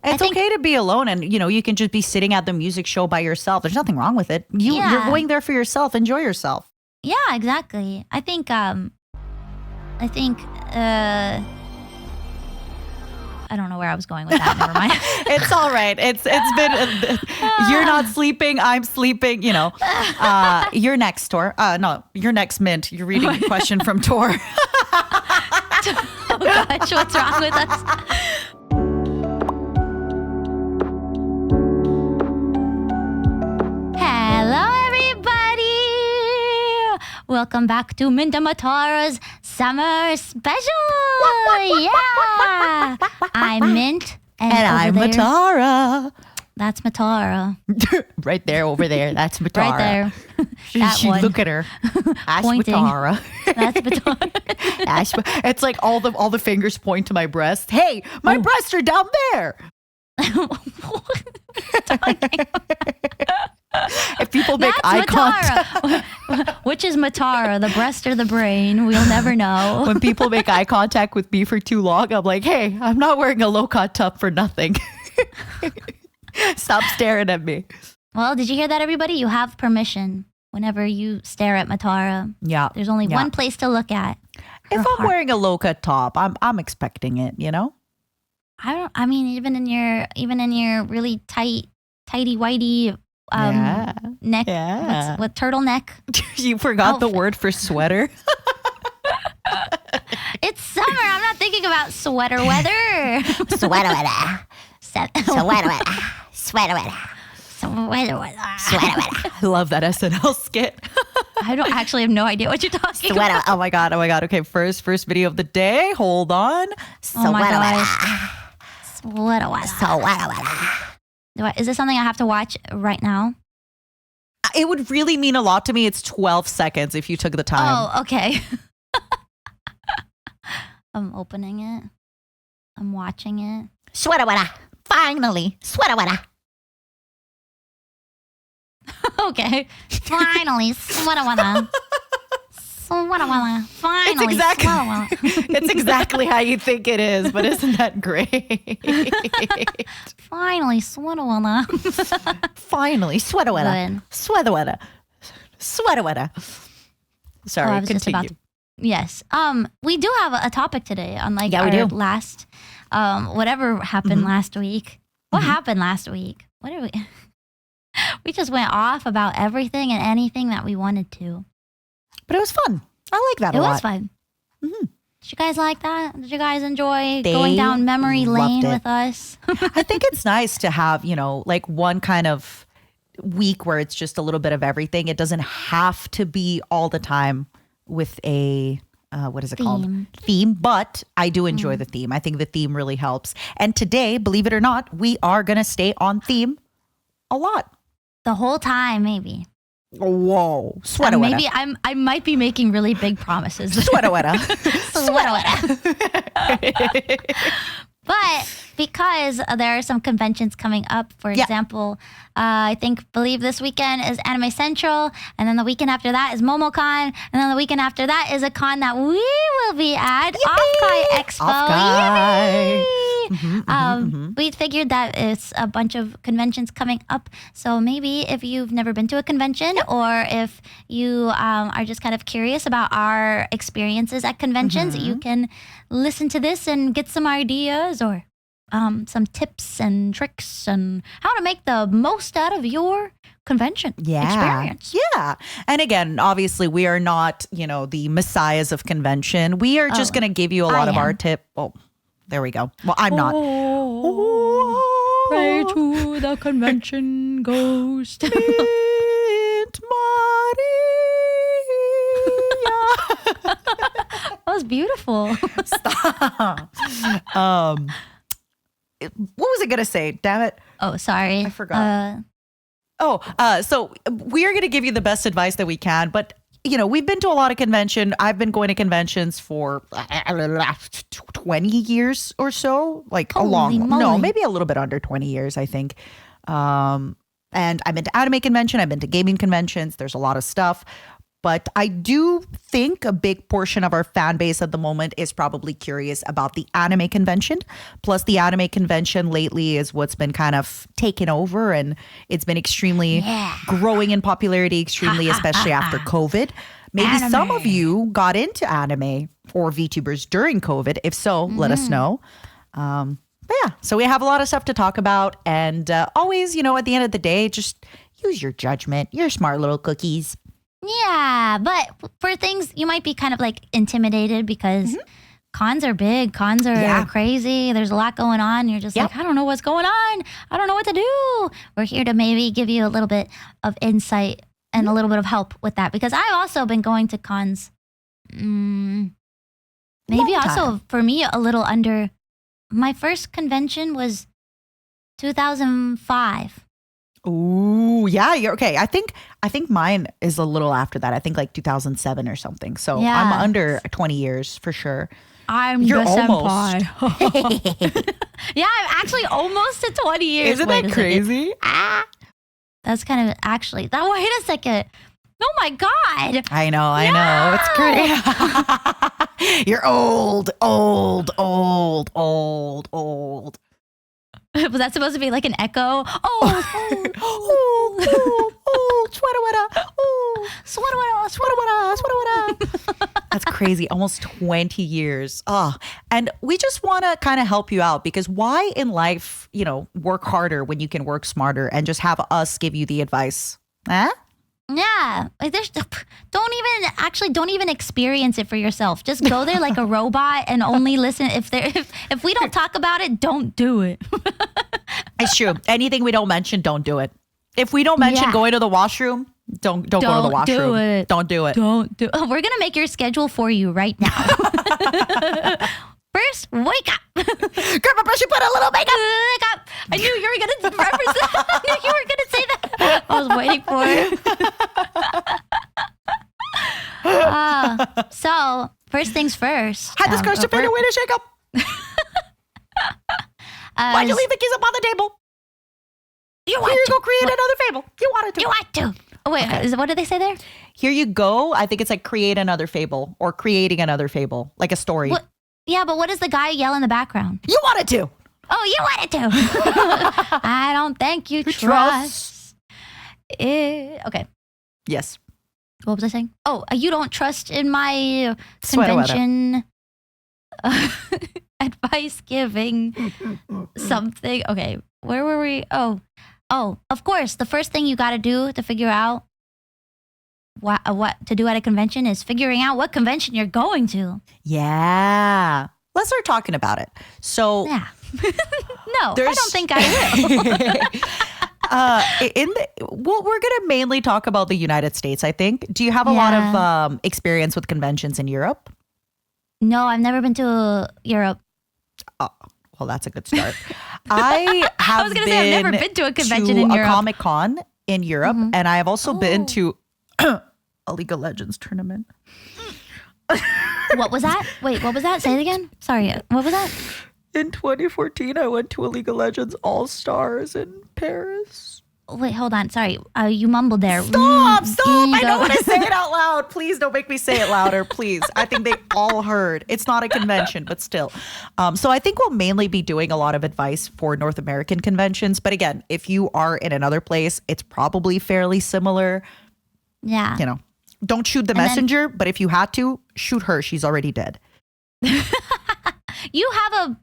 It's okay to be alone, and you can just be sitting at the music show by yourself. There's nothing wrong with it. You're going there for yourself. Enjoy yourself. Yeah, exactly. I think I don't know where I was going with that. Never mind. It's all right. It's been you're not sleeping. I'm sleeping. You're next, Tor. No, you're next, Mint. You're reading a question from Tor. Oh gosh, what's wrong with us? Hello, everybody. Welcome back to Mint and Matara's Summer Special. Yeah. I'm Mint. And I'm Matara. That's Matara. Right there, over there. That's Matara. Right there. She look at her. That's Pointing. Matara. That's Matara. It's like all the fingers point to my breast. Hey, my breasts are down there. If people make eye contact. Which is Matara, the breast or the brain? We'll never know. When people make eye contact with me for too long, I'm like, hey, I'm not wearing a low-cut top for nothing. Stop staring at me. Well, did you hear that, everybody? You have permission whenever you stare at Matara. Yeah. There's only one place to look at. If I'm wearing a low-cut top, I'm expecting it, I mean, even in your really tighty whitey neck, what turtleneck? You forgot the word for sweater. It's summer. I'm not thinking about sweater weather. Sweater weather. Sweater weather. Sweater weather. Sweater weather. Sweater weather. I love that SNL skit. I don't actually have no idea what you're talking Sweater. about. Oh my god. Okay, first video of the day. Hold on. Oh my Sweater gosh. weather. Sweater weather. Sweater weather. Is this something I have to watch right now? It would really mean a lot to me. It's 12 seconds if you took the time. Oh, okay. I'm opening it. I'm watching it. Sweater weather. Finally. Sweater weather. Okay. Finally, sweater weather. Sweater weather. Finally, sweater weather. It's exactly how you think it is, but isn't that great? Finally, sweater weather. Finally, sweater weather. Good. Sweater weather. Sweater weather. Sorry, I was just continue. about to. Yes. We do have a topic today, unlike Yeah, we our do. last, whatever happened last week. What happened last week? What did we? We just went off about everything and anything that we wanted to. But it was fun. I like that a lot. It was fun. Mhm. Did you guys like that? Did you guys enjoy going down memory loved lane it. with us? I think it's nice to have, like one kind of week where it's just a little bit of everything. It doesn't have to be all the time with a what is it called? Theme. But I do enjoy the theme. I think the theme really helps. And today, believe it or not, we are going to stay on theme a lot. The whole time, maybe. Whoa. Sweater weather. Maybe I might be making really big promises. Sweater weather. Sweater weather. But because there are some conventions coming up, for example, I believe this weekend is Anime Central, and then the weekend after that is MomoCon, and then the weekend after that is a con that we will be at, Offkai Expo. Offkai. Yay! We figured that it's a bunch of conventions coming up, so maybe if you've never been to a convention, or if you are just kind of curious about our experiences at conventions, you can listen to this and get some ideas or some tips and tricks and how to make the most out of your convention experience. Yeah. And again, obviously we are not, the messiahs of convention. We are just going to give you a lot of our tip. Oh, there we go. Well, I'm not. Pray to the convention ghost. Saint Maria. That was beautiful. Stop. What was I going to say? Damn it. Oh, sorry. I forgot. So we are going to give you the best advice that we can, but we've been to a lot of convention. I've been going to conventions for 20 years or so, like maybe a little bit under 20 years, I think. And I've been to anime convention. I've been to gaming conventions. There's a lot of stuff. But I do think a big portion of our fan base at the moment is probably curious about the anime convention. Plus, the anime convention lately is what's been kind of taken over, and it's been extremely growing in popularity, extremely, especially after COVID. Maybe some of you got into anime or VTubers during COVID. If so, let us know. But yeah, so we have a lot of stuff to talk about. And always, at the end of the day, just use your judgment. You're smart little cookies. Yeah, but for things you might be kind of like intimidated because cons are big, cons are crazy. There's a lot going on. You're just like, I don't know what's going on. I don't know what to do. We're here to maybe give you a little bit of insight and a little bit of help with that because I've also been going to cons. Maybe also for me a little under. My first convention was 2005. Ooh, yeah, you're okay. I think mine is a little after that. I think like 2007 or something. So I'm under 20 years for sure. You're almost. Yeah, I'm actually almost to 20 years. Isn't that crazy? That's kind of actually. Wait a second. Oh my God. I know. It's crazy. You're old. Was that supposed to be like an echo? Old. That's crazy. Almost 20 years. Oh, and we just want to kind of help you out because why in life, work harder when you can work smarter and just have us give you the advice? Huh? Yeah, like don't even experience it for yourself. Just go there like a robot and only listen. If we don't talk about it, don't do it. It's true. Anything we don't mention, don't do it. If we don't mention going to the washroom, don't go to the washroom. Do it. Don't do it. Don't do. We're gonna make your schedule for you right now. First, wake up. Grab a brush and put a little makeup. I knew you were going to reference that. I knew you were going to say that. I was waiting for it. So, first things first. Had this girl to find a way to shake up. Why'd you leave the keys up on the table? You want to go create another fable. You wanted to. You want to. Oh, wait, what did they say there? Here you go. I think it's like create another fable or creating another fable, like a story. What? Yeah, but what does the guy yell in the background? You wanted to. Oh, you wanted to. I don't think you trust. Okay. Yes. What was I saying? Oh, you don't trust in my convention advice giving something. Okay, where were we? Oh, of course. The first thing you got to do to figure out what to do at a convention is figuring out what convention you're going to. Yeah. Let's start talking about it. So yeah. No, I don't think I will. We're going to mainly talk about the United States, I think. Do you have a lot of experience with conventions in Europe? No, I've never been to Europe. Oh, well, that's a good start. I was going to say I've never been to a convention in Europe. A Comic-Con in Europe, and I have also been to a League of Legends tournament. What was that? Wait, what was that? Say it again. Sorry, what was that? In 2014, I went to a League of Legends All-Stars in Paris. Wait, hold on. Sorry, you mumbled there. Stop! I don't want to say it out loud. Please don't make me say it louder, please. I think they all heard. It's not a convention, but still. So I think we'll mainly be doing a lot of advice for North American conventions. But again, if you are in another place, it's probably fairly similar. Yeah. Don't shoot the messenger, but if you had to, shoot her. She's already dead. You have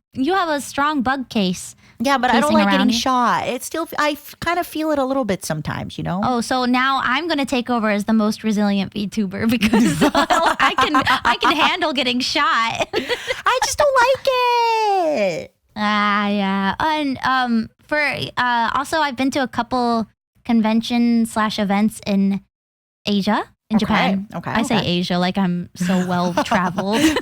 a strong bug case. Yeah, but I don't like getting shot. It's still, I kind of feel it a little bit sometimes, Oh, so now I'm going to take over as the most resilient VTuber because I can handle getting shot. I just don't like it. Yeah. And also I've been to a couple convention/events in Asia. In Japan. I say Asia like I'm so well traveled. In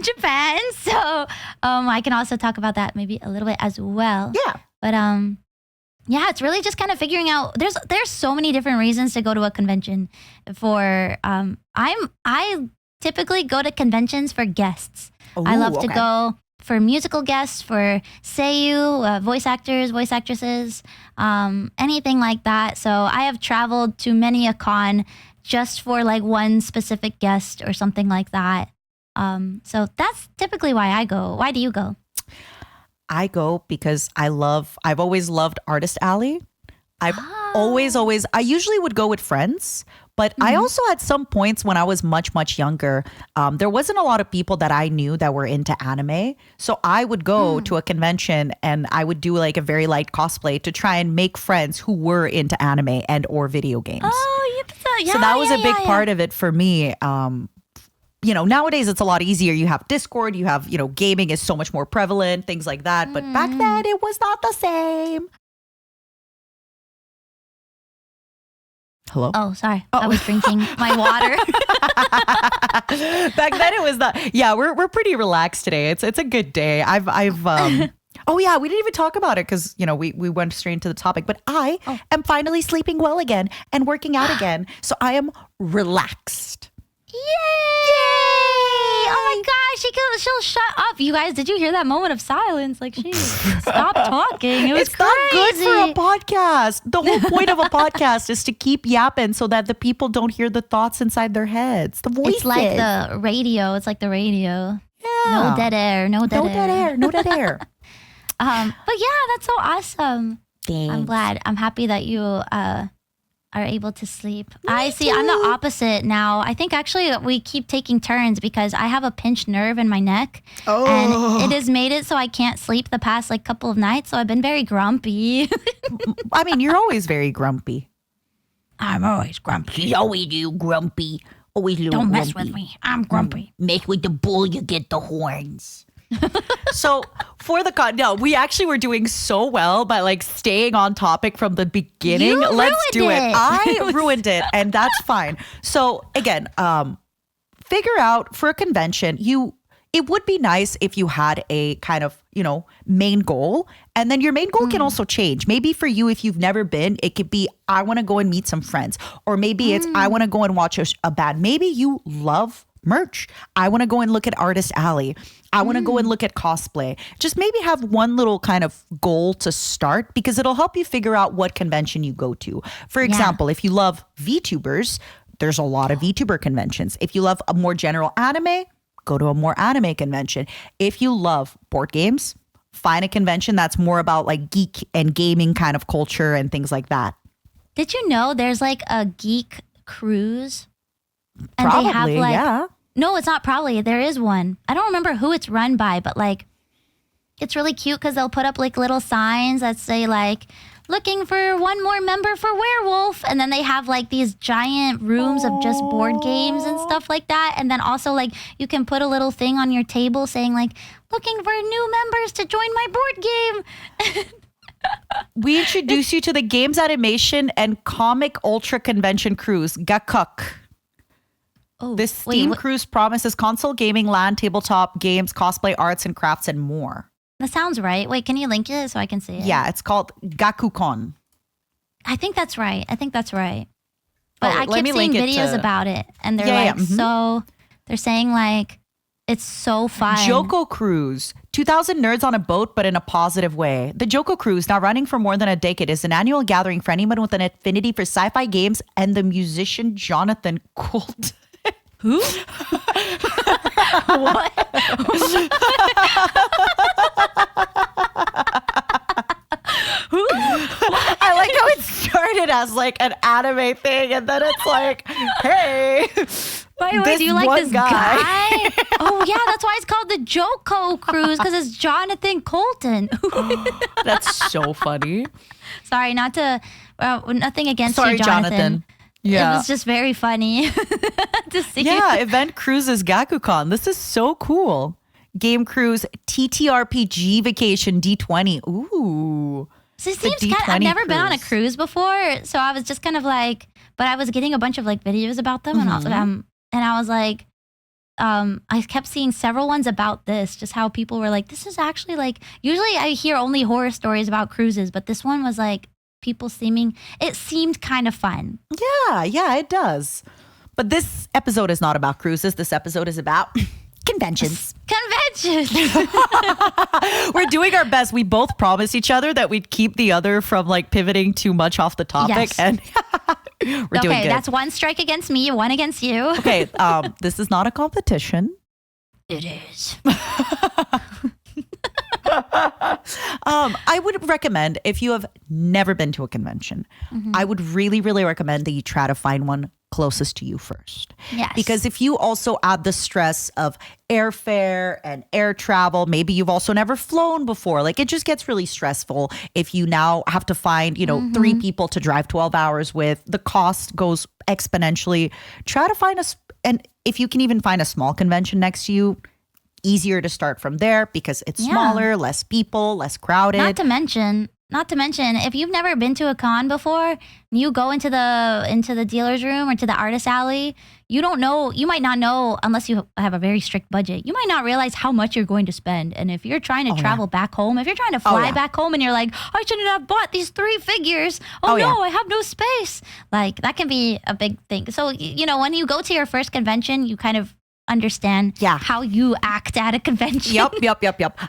Japan. So I can also talk about that maybe a little bit as well. Yeah. But yeah, it's really just kind of figuring out there's so many different reasons to go to a convention for I typically go to conventions for guests. Ooh, I love to go for musical guests, for seiyu, voice actors, voice actresses, anything like that. So I have traveled to many a con just for like one specific guest or something like that. So that's typically why I go. Why do you go? I go because I've always loved Artist Alley. I've always, I usually would go with friends, but I also at some points when I was much, much younger, there wasn't a lot of people that I knew that were into anime. So I would go to a convention and I would do like a very light cosplay to try and make friends who were into anime and or video games. Oh, so that was a big part of it for me. Nowadays it's a lot easier. You have Discord, you have, gaming is so much more prevalent, things like that. But back then it was not the same. Hello? Oh, sorry. I was drinking my water. Back then it was we're pretty relaxed today. It's a good day. I've oh yeah, we didn't even talk about it because, we went straight into the topic, but I am finally sleeping well again and working out again. So I am relaxed. Yay! Oh my gosh, she'll shut up. You guys, did you hear that moment of silence? Like she stopped talking. It was It's not good for a podcast. The whole point of a podcast is to keep yapping so that the people don't hear the thoughts inside their heads. The voices. It's like the radio. Yeah. No dead air. No dead air. But yeah, that's so awesome. Thanks. I'm glad. I'm happy that you are able to sleep. I'm the opposite now. I think actually we keep taking turns because I have a pinched nerve in my neck. Oh. And it has made it so I can't sleep the past like couple of nights. So I've been very grumpy. I mean, you're always very grumpy. I'm always grumpy. She's always you grumpy. Always little Don't grumpy. mess with me. I'm grumpy. Mess with the bull, you get the horns. So for the we actually were doing so well by like staying on topic from the beginning. You Let's do it. ruined it. I ruined it, and that's fine. So again, figure out for a convention, it would be nice if you had a kind of, main goal. And then your main goal can also change. Maybe for you, if you've never been, it could be, I want to go and meet some friends. Or maybe it's, I want to go and watch a band. Maybe you love merch. I want to go and look at Artist Alley. I want to go and look at cosplay. Just maybe have one little kind of goal to start because it'll help you figure out what convention you go to. For example, if you love VTubers, there's a lot of VTuber conventions. If you love a more general anime, go to a more anime convention. If you love board games, find a convention that's more about like geek and gaming kind of culture and things like that. Did you know there's like a geek cruise? And Probably, they have like, yeah. No, it's not probably. There is one. I don't remember who it's run by, but like, it's really cute because they'll put up like little signs that say like, looking for one more member for Werewolf. And then they have like these giant rooms of just board games and stuff like that. And then also like you can put a little thing on your table saying like, looking for new members to join my board game. We introduce you to the Games Animation and Comic Ultra Convention Cruise, Gakuk. Oh, This theme cruise promises console gaming, LAN, tabletop games, cosplay, arts and crafts, and more. That sounds right. Wait, can you link it so I can see it? Yeah, it's called Gakukon. I think that's right. But Oh, I let keep me seeing link it videos to- about it. And they're so, they're saying like, it's so fun. Joko Cruise. 2,000 nerds on a boat, but in a positive way. The Joko Cruise, now running for more than a decade, is an annual gathering for anyone with an affinity for sci-fi games and the musician Jonathan Coulton. Who? What? Who? I like how it started as like an anime thing and then it's like, hey. Wait, this do you like one this guy? Oh, yeah, that's why it's called the Joko Cruise because it's Jonathan Coulton. That's so funny. Sorry, nothing against Sorry, you, Jonathan. Yeah. It was just very funny to see. Yeah, Event Cruises Gakukon. This is so cool. Game Cruise TTRPG Vacation D20. Ooh. So it seems kind of, I've never been on a cruise before, so I was just kind of like, but I was getting a bunch of like videos about them, and I was like, I kept seeing several ones about this, just how people were like, this is actually like, usually I hear only horror stories about cruises, but this one was like people it seemed kind of fun. Yeah, it does. But this episode is not about cruises. This episode is about Conventions. We're doing our best. We both promised each other that we'd keep the other from like pivoting too much off the topic. Yes. And we're doing Okay, good. that's one strike against me, one against you. Okay, this is not a competition. It is. I would recommend, if you have never been to a convention, I would really, really recommend that you try to find one closest to you first. Yes. Because if you also add the stress of airfare and air travel, maybe you've also never flown before. Like it just gets really stressful if you now have to find, 3 people to drive 12 hours with. The cost goes exponentially. Try to find and if you can even find a small convention next to you, easier to start from there because it's smaller, less people, less crowded. Not to mention, if you've never been to a con before, you go into the dealer's room or to the artist alley, you might not know, unless you have a very strict budget, you might not realize how much you're going to spend. And if you're trying to travel back home, if you're trying to fly back home and you're like, I shouldn't have bought these 3 figures. I have no space. Like that can be a big thing. So, when you go to your first convention, you kind of understand how you act at a convention. Yep.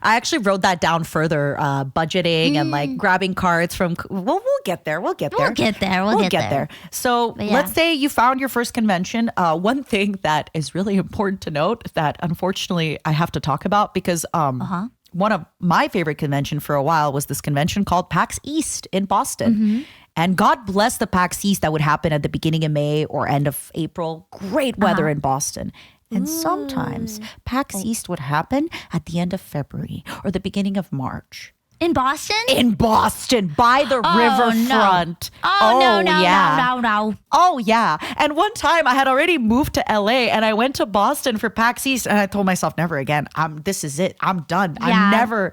I actually wrote that down further, budgeting and like grabbing cards from, we'll get there. We'll get there. So let's say you found your first convention. One thing that is really important to note that unfortunately I have to talk about because one of my favorite convention for a while was this convention called PAX East in Boston. And God bless the PAX East that would happen at the beginning of May or end of April. Great weather in Boston. And sometimes PAX East would happen at the end of February or the beginning of March. In Boston? In Boston, by the riverfront. No. Oh, yeah. And one time I had already moved to LA and I went to Boston for PAX East and I told myself, never again. This is it. I'm done. Yeah. I'm never.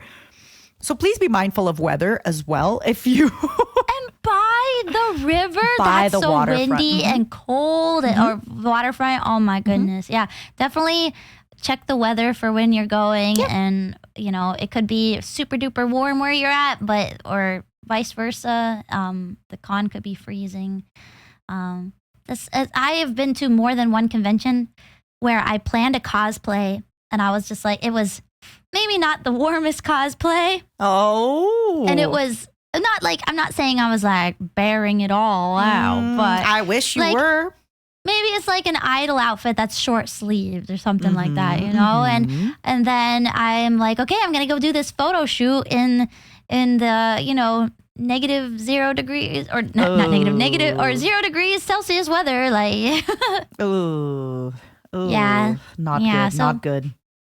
So please be mindful of weather as well. If you... And by the river, by that's the so waterfront. windy and cold or waterfront. Oh my goodness. Yeah, definitely check the weather for when you're going. And, it could be super duper warm where you're at, or vice versa. The con could be freezing. I have been to more than one convention where I planned a cosplay and I was just like, it was maybe not the warmest cosplay. Oh. And it was not like, I'm not saying I was like bearing it all out, but I wish you were. Maybe it's like an idol outfit that's short sleeved or something like that, And then I'm like, okay, I'm gonna go do this photo shoot in the negative 0 degrees or not negative or 0 degrees Celsius weather, like. Ooh. Yeah. Not good.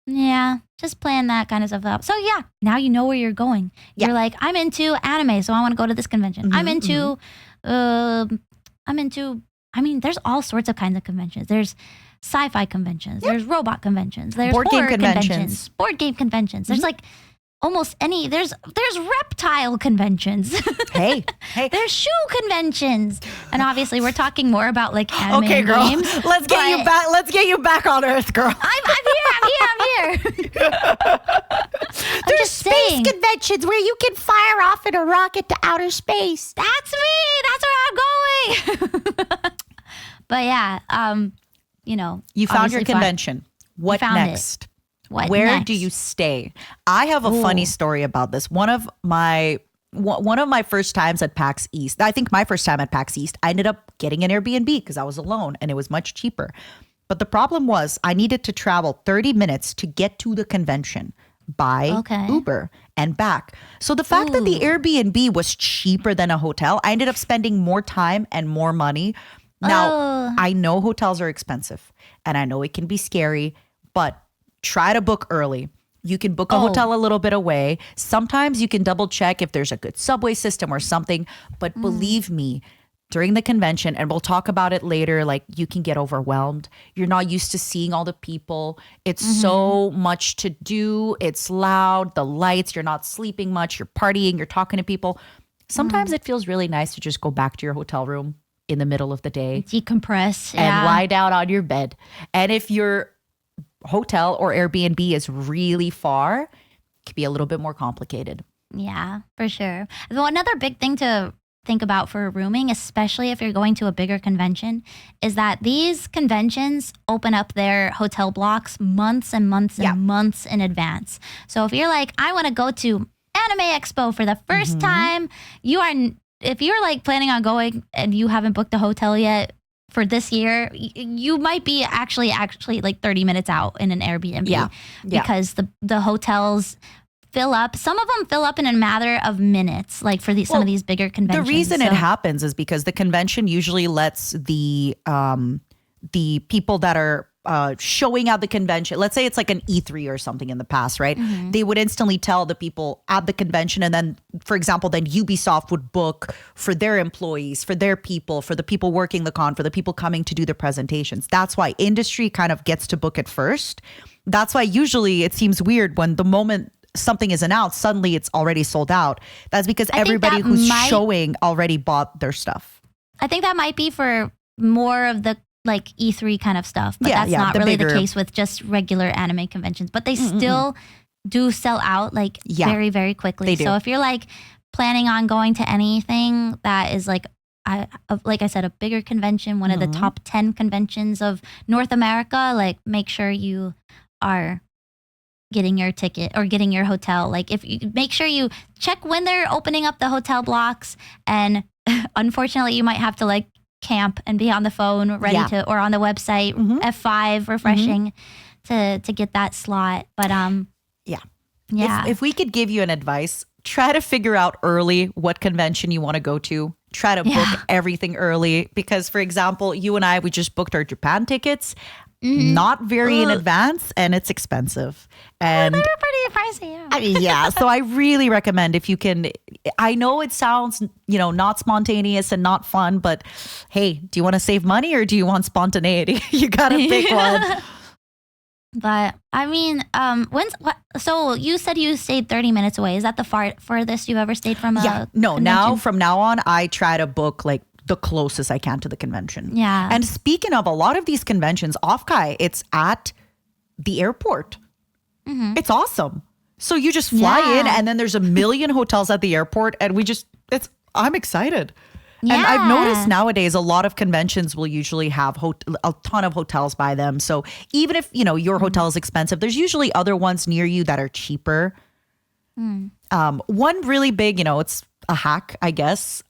Yeah, just plan that kind of stuff out. So now you know where you're going. Yeah. You're like, I'm into anime, so I want to go to this convention. I'm into, there's all sorts of kinds of conventions. There's sci-fi conventions. There's robot conventions. There's board game horror conventions. Board game conventions. There's like almost any. There's reptile conventions. Hey. There's shoe conventions, and obviously we're talking more about like anime Okay, girl. games. Let's get you back. Let's get you back on Earth, girl. I'm here. There's space conventions where you can fire off in a rocket to outer space. That's me. That's where I'm going. But you found your convention. What next? Where do you stay? I have a funny story about this. One of my first times at PAX East, I think my first time at PAX East, I ended up getting an Airbnb because I was alone and it was much cheaper. But the problem was I needed to travel 30 minutes to get to the convention by Uber and back. So the fact that the Airbnb was cheaper than a hotel, I ended up spending more time and more money. Now, I know hotels are expensive and I know it can be scary, but try to book early. You can book a hotel a little bit away. Sometimes you can double check if there's a good subway system or something. But believe me, during the convention, and we'll talk about it later, like you can get overwhelmed. You're not used to seeing all the people. It's so much to do. It's loud, the lights, you're not sleeping much, you're partying, you're talking to people. Sometimes it feels really nice to just go back to your hotel room in the middle of the day. Decompress. And lie down on your bed. And if your hotel or Airbnb is really far, it could be a little bit more complicated. Yeah, for sure. Well, another big thing to think about for rooming, especially if you're going to a bigger convention, is that these conventions open up their hotel blocks months and months and months in advance. So if you're like, I want to go to Anime Expo for the first time, if you're like planning on going and you haven't booked a hotel yet for this year, you might be actually like 30 minutes out in an Airbnb because the hotels fill up. Some of them fill up in a matter of minutes, like for some of these bigger conventions. The reason it happens is because the convention usually lets the people that are showing at the convention, let's say it's like an E3 or something in the past, right? They would instantly tell the people at the convention, and then, for example, then Ubisoft would book for their employees, for their people, for the people working the con, for the people coming to do the presentations. That's why industry kind of gets to book it first. That's why usually it seems weird when the moment something is announced, suddenly it's already sold out. That's because everybody who's showing already bought their stuff. I think that might be for more of the like E3 kind of stuff, but that's not really the case with just regular anime conventions. But they still do sell out like very, very quickly. They do. So if you're like planning on going to anything that is like I said, a bigger convention, one of the top 10 conventions of North America, like make sure you are getting your ticket or getting your hotel. Like if you make sure you check when they're opening up the hotel blocks, and unfortunately you might have to like camp and be on the phone ready to, or on the website F5 refreshing to get that slot. But if we could give you an advice, try to figure out early what convention you want to go to. Try to book everything early, because for example, you and we just booked our Japan tickets. Not very in advance, and it's expensive. And they're pretty pricey. Yeah. So I really recommend, if you can. I know it sounds, not spontaneous and not fun, but hey, do you want to save money or do you want spontaneity? You gotta pick one. But I mean, so you said you stayed 30 minutes away. Is that the farthest you've ever stayed from a convention? From now on, I try to book like the closest I can to the convention. Yeah. And speaking of, a lot of these conventions, Offkai, it's at the airport. It's awesome. So you just fly in, and then there's a million hotels at the airport, and I'm excited. Yeah. And I've noticed nowadays a lot of conventions will usually have a ton of hotels by them. So even if, your hotel is expensive, there's usually other ones near you that are cheaper. One really big, it's a hack, I guess.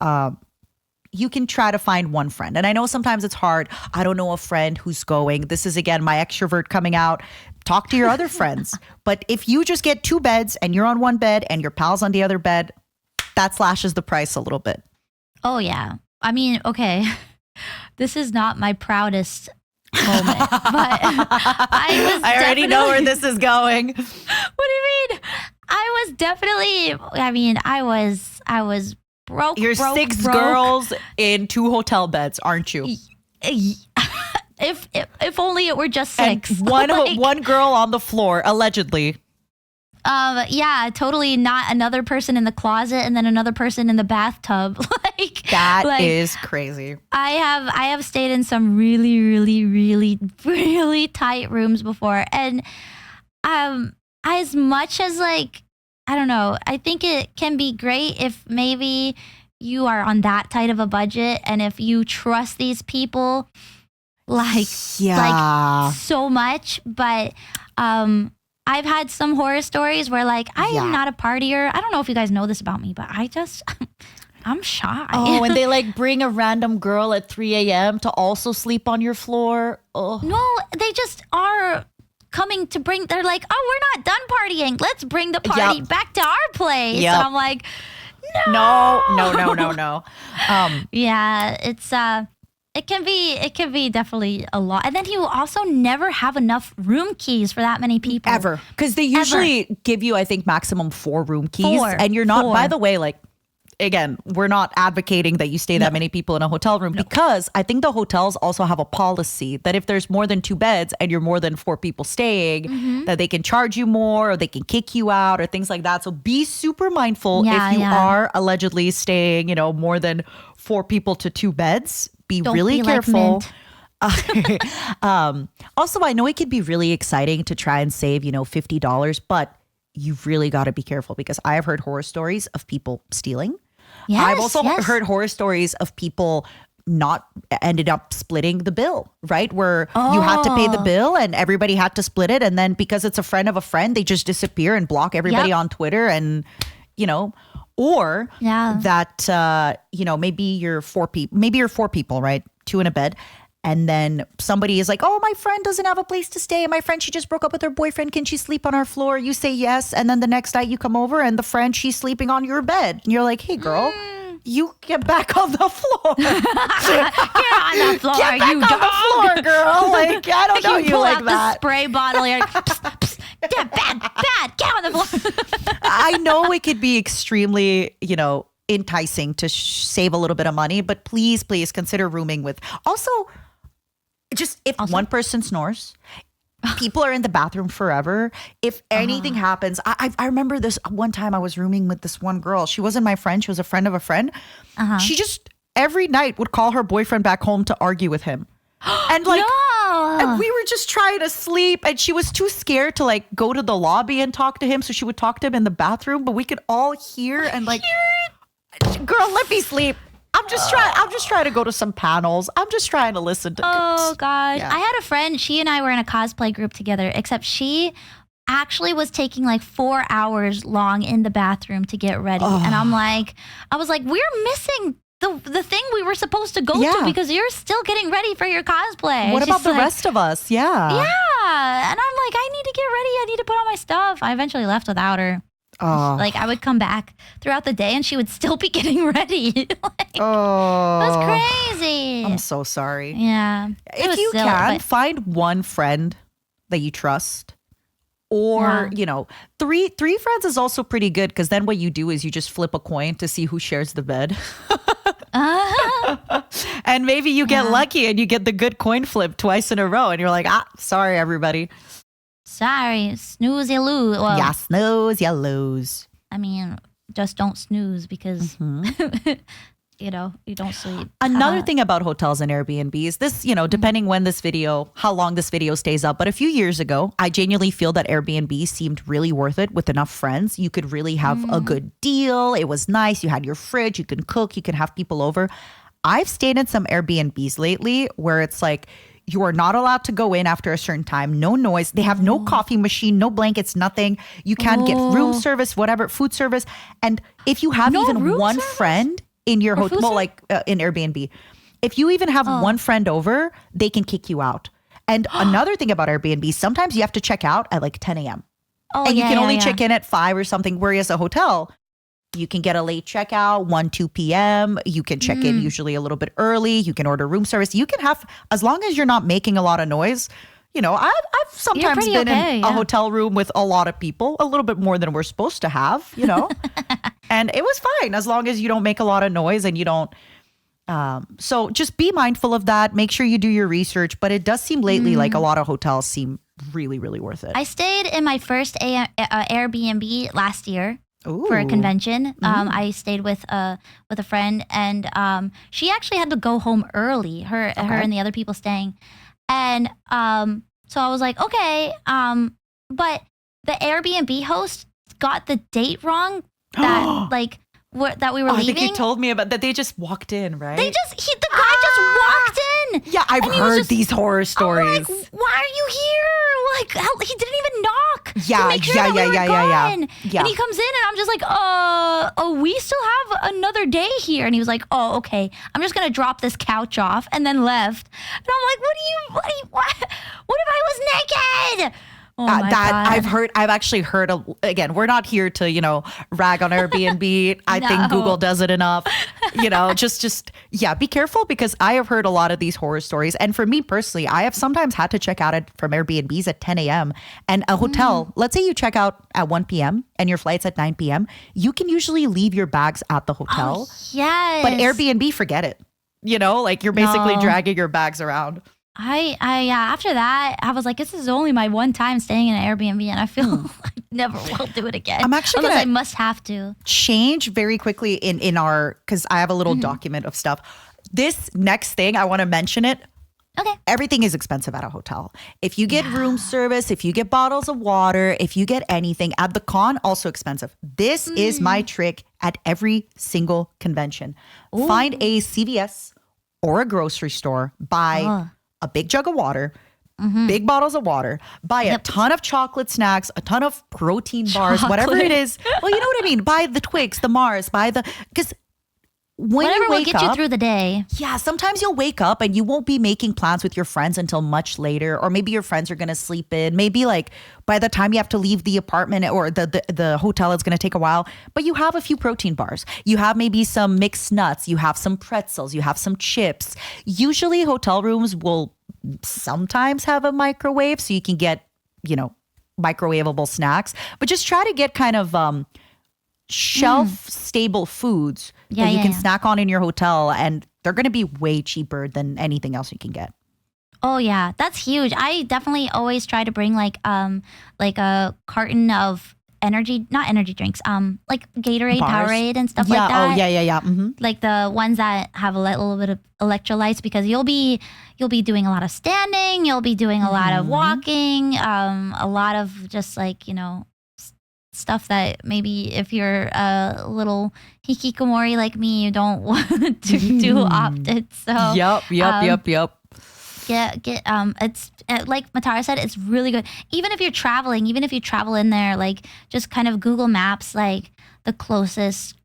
You can try to find one friend. And I know sometimes it's hard. I don't know a friend who's going. This is, again, my extrovert coming out. Talk to your other friends. But if you just get 2 beds and you're on one bed and your pal's on the other bed, that slashes the price a little bit. Oh, yeah. I mean, okay, this is not my proudest moment, but I already know where this is going. What do you mean? I was broke. You're broke, 6 broke. girls in 2 hotel beds, aren't you? If only it were just 6. And one girl on the floor, allegedly. Yeah, totally not another person in the closet and then another person in the bathtub. That is crazy. I have stayed in some really, really, really, really tight rooms before. And as much as I don't know, I think it can be great if maybe you are on that tight of a budget and if you trust these people so much. But I've had some horror stories where I am not a partier. I don't know if you guys know this about me, but I'm shy. Oh, and they bring a random girl at 3 a.m. to also sleep on your floor. Oh. No, they just are coming to bring, they're like, oh, we're not done partying. Let's bring the party back to our place. Yep. And I'm like, No. Yeah, it's it can be definitely a lot. And then you also never have enough room keys for that many people. Ever. Because they usually give you, I think, maximum 4 room keys. 4. And you're not, 4. by the way, again, we're not advocating that you stay that many people in a hotel room, because I think the hotels also have a policy that if there's more than 2 beds and you're more than 4 people staying, that they can charge you more or they can kick you out or things like that. So be super mindful if you are allegedly staying, more than 4 people to 2 beds. Don't really be careful. Also, I know it could be really exciting to try and save, $50, but you've really got to be careful, because I have heard horror stories of people stealing. I've also yes. heard horror stories of people not ended up splitting the bill, right? Where you had to pay the bill and everybody had to split it. And then because it's a friend of a friend, they just disappear and block everybody on Twitter and, or that, maybe you're four people, right? 2 in a bed. And then somebody is like, oh, my friend doesn't have a place to stay. My friend, she just broke up with her boyfriend. Can she sleep on our floor? You say yes. And then the next night you come over and the friend, she's sleeping on your bed. And you're like, hey, girl, you get back on the floor. Get on the floor, Get back you on dog. the floor, girl. Like, I don't know you pull like out that. the spray bottle. You're like, psst, psst, yeah, bad. Get on the floor. I know it could be extremely, enticing to save a little bit of money, but please consider rooming with. Also, just if one person snores, people are in the bathroom forever. If anything happens, I remember this one time I was rooming with this one girl. She wasn't my friend. She was a friend of a friend. She just every night would call her boyfriend back home to argue with him. And and we were just trying to sleep and she was too scared to go to the lobby and talk to him. So she would talk to him in the bathroom, but we could all hear and girl, let me sleep. I'm just trying to go to some panels. I'm just trying to listen to. Oh God. Yeah. I had a friend, she and I were in a cosplay group together, except she actually was taking 4 hours long in the bathroom to get ready. And I was like, we're missing the thing we were supposed to go to because you're still getting ready for your cosplay. What about the rest of us? Yeah. Yeah. And I'm like, I need to get ready. I need to put on my stuff. I eventually left without her. Oh. I would come back throughout the day and she would still be getting ready. It was crazy. I'm so sorry. Yeah. If you can, find one friend that you trust. Or, three friends is also pretty good because then what you do is you just flip a coin to see who shares the bed. And maybe you get lucky and you get the good coin flip twice in a row and you're like, sorry, everybody. Sorry, snooze, you lose. Well, yeah, snooze, you lose. I mean, just don't snooze because, you don't sleep. Another thing about hotels and Airbnbs, this, depending how long this video stays up, but a few years ago, I genuinely feel that Airbnb seemed really worth it with enough friends. You could really have a good deal. It was nice. You had your fridge. You can cook. You can have people over. I've stayed in some Airbnbs lately where it's you are not allowed to go in after a certain time. No noise. They have no coffee machine, no blankets, nothing. You can't get room service, whatever, food service. And if you have even one friend in your hotel, in Airbnb, if you even have one friend over, they can kick you out. And another thing about Airbnb, sometimes you have to check out at 10 a.m. And you can only check in at 5 or something. Whereas a hotel, you can get a late checkout, 2 p.m. You can check in usually a little bit early. You can order room service. You can have, as long as you're not making a lot of noise. I've sometimes been in a hotel room with a lot of people, a little bit more than we're supposed to have, and it was fine as long as you don't make a lot of noise and you don't. So just be mindful of that. Make sure you do your research. But it does seem lately like a lot of hotels seem really, really worth it. I stayed in my first Airbnb last year. For a convention. I stayed with a friend and she actually had to go home early, her and the other people staying. And so I was like, okay, but the Airbnb host got the date wrong that that we were leaving. I think you told me about that. They just walked in, right? The guy just walked in. Yeah, I've heard these horror stories. I'm like, why are you here? He didn't even knock. Yeah, to make sure that we were gone. Yeah. And he comes in and I'm just like, we still have another day here. And he was like, oh, okay. I'm just going to drop this couch off and then left. And I'm like, what if I was naked? Oh my God. I've actually heard, again, we're not here to, rag on Airbnb. I think Google does it enough, just be careful because I have heard a lot of these horror stories. And for me personally, I have sometimes had to check out from Airbnbs at 10 a.m. and a hotel, let's say you check out at 1 p.m. and your flight's at 9 p.m. You can usually leave your bags at the hotel. Oh, yes. But Airbnb, forget it. You're basically dragging your bags around. After that, I was like, this is only my one time staying in an Airbnb and I feel like never will do it again. I'm actually unless I must have to. Change very quickly in our, because I have a little document of stuff. This next thing, I want to mention it. Okay. Everything is expensive at a hotel. If you get room service, if you get bottles of water, if you get anything at the con, also expensive. This is my trick at every single convention. Find a CVS or a grocery store, buy a big jug of water, big bottles of water, buy a ton of chocolate snacks, a ton of protein bars, whatever it is. Well, you know what I mean? Buy the Twix, the Mars, because when Whatever you will wake get up, you through the day. yeah, sometimes you'll wake up and you won't be making plans with your friends until much later, or maybe your friends are going to sleep in. Maybe like by the time you have to leave the apartment or the hotel, it's going to take a while, but you have a few protein bars. You have maybe some mixed nuts. You have some pretzels. You have some chips. Usually hotel rooms will sometimes have a microwave so you can get, microwavable snacks, but just try to get kind of, shelf stable foods that you can snack on in your hotel, and they're going to be way cheaper than anything else you can get. Oh yeah, that's huge. I definitely always try to bring like a carton of not energy drinks, like Gatorade, Bars? Powerade and stuff like that. Oh yeah. Mm-hmm. Like the ones that have a little bit of electrolytes, because you'll be doing a lot of standing, you'll be doing a lot of walking, a lot of just like, stuff that maybe if you're a little hikikomori like me, you don't want to do often. So Yep. It's like Matara said, it's really good. Even if you're traveling, even if you travel in there, like just kind of Google Maps, like the closest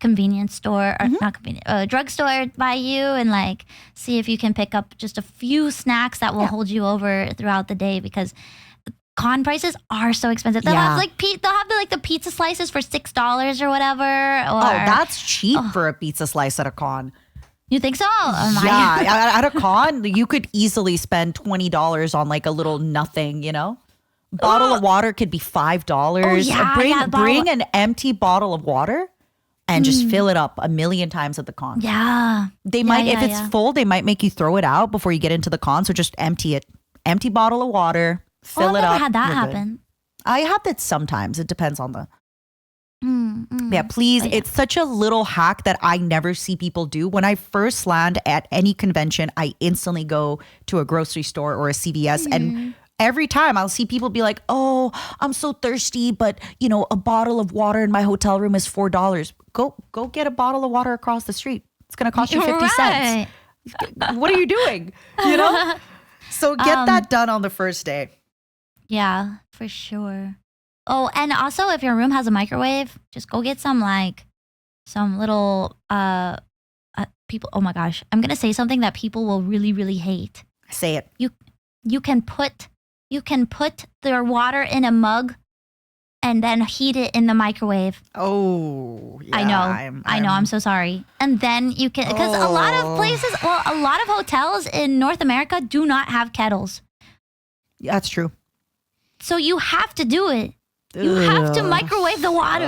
convenience store or not convenience drugstore by you, and like see if you can pick up just a few snacks that will hold you over throughout the day, because con prices are so expensive. They'll have the pizza slices for $6 or whatever. Or, that's cheap for a pizza slice at a con. You think so? Oh, Yeah, at a con, you could easily spend $20 on like a little nothing, Bottle of water could be $5. Bring an empty bottle of water and just fill it up a million times at the con. Yeah. They might, if it's full, they might make you throw it out before you get into the con. So just empty it. Empty bottle of water, fill it up. I've never had that you're good. happen. I have that sometimes. It depends on the... Yeah, please. It's such a little hack that I never see people do. When I first land at any convention, I instantly go to a grocery store or a CVS, and every time I'll see people be like, "Oh, I'm so thirsty, but a bottle of water in my hotel room is $4. Go get a bottle of water across the street. It's gonna cost you 50 cents. What are you doing? So get that done on the first day. Yeah, for sure. Oh, and also if your room has a microwave, just go get some little people. Oh my gosh, I'm gonna say something that people will really, really hate. Say it. You can put their water in a mug and then heat it in the microwave. Oh, yeah, I know. I'm so sorry. And then you can, because a lot of hotels in North America do not have kettles. That's true. So you have to do it. You have to microwave the water.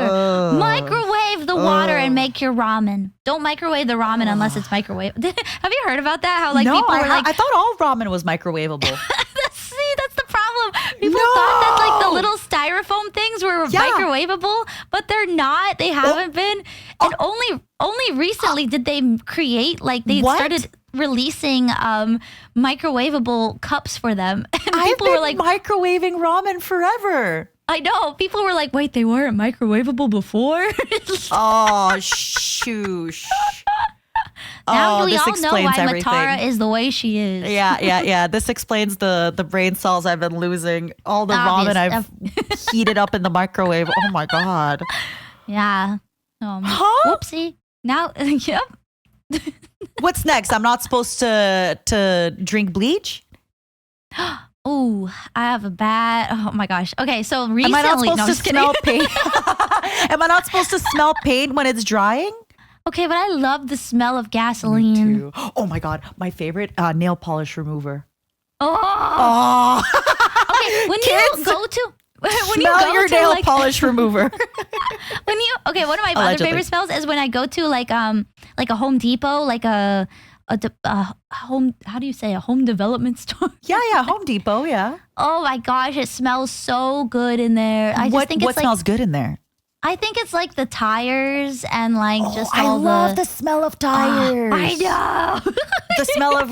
Microwave the water and make your ramen. Don't microwave the ramen unless it's microwave. Have you heard about that? How No, people were I thought all ramen was microwavable. That's the problem. People thought that like the little styrofoam things were microwavable, but they're not. They haven't been. And only recently did they create, like they started releasing microwavable cups for them. And I've been microwaving ramen forever. I know. People were like, wait, they weren't microwavable before? Oh, shoosh. Now we this all know why everything. Matara is the way she is. Yeah. This explains the brain cells I've been losing. All the ramen I've heated up in the microwave. Oh my God. Yeah. Whoopsie. Now, yep. What's next? I'm not supposed to drink bleach? Oh, I have a bad. Oh my gosh. Okay, so recently, Am I not supposed to smell paint? Am I not supposed to smell paint when it's drying? Okay, but I love the smell of gasoline. Me too. Oh my God, my favorite nail polish remover. Oh. Okay, when Kids, you go to smell your nail polish remover. One of my other favorite smells is when I go to like a Home Depot, like a home, how do you say, a home development store? Yeah, Home Depot, yeah. Oh my gosh, it smells so good in there. I just think it's what smells good in there? I think it's like the tires and like just I all love the smell of tires. I know. The smell of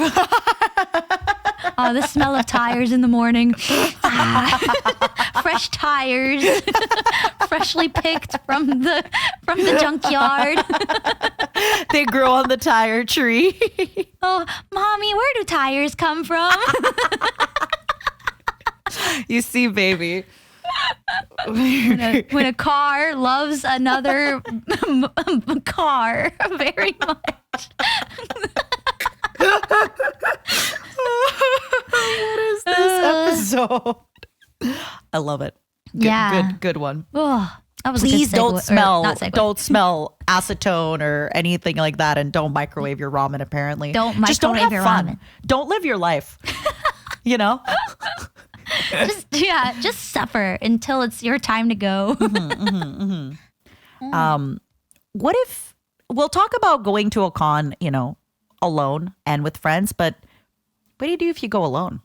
Oh, the smell of tires in the morning. Fresh tires, freshly picked from the junkyard. they grow on the tire tree. Oh, mommy, where do tires come from? You see, baby. When a car loves another car very much. What is this episode? I love it. Good one. Oh, that was Please a good don't smell acetone or anything like that, and don't microwave your ramen. Apparently, Don't just don't microwave have your fun. ramen. Don't live your life. You know. Just suffer until it's your time to go. What if we'll talk about going to a con, alone and with friends, but what do you do if you go alone?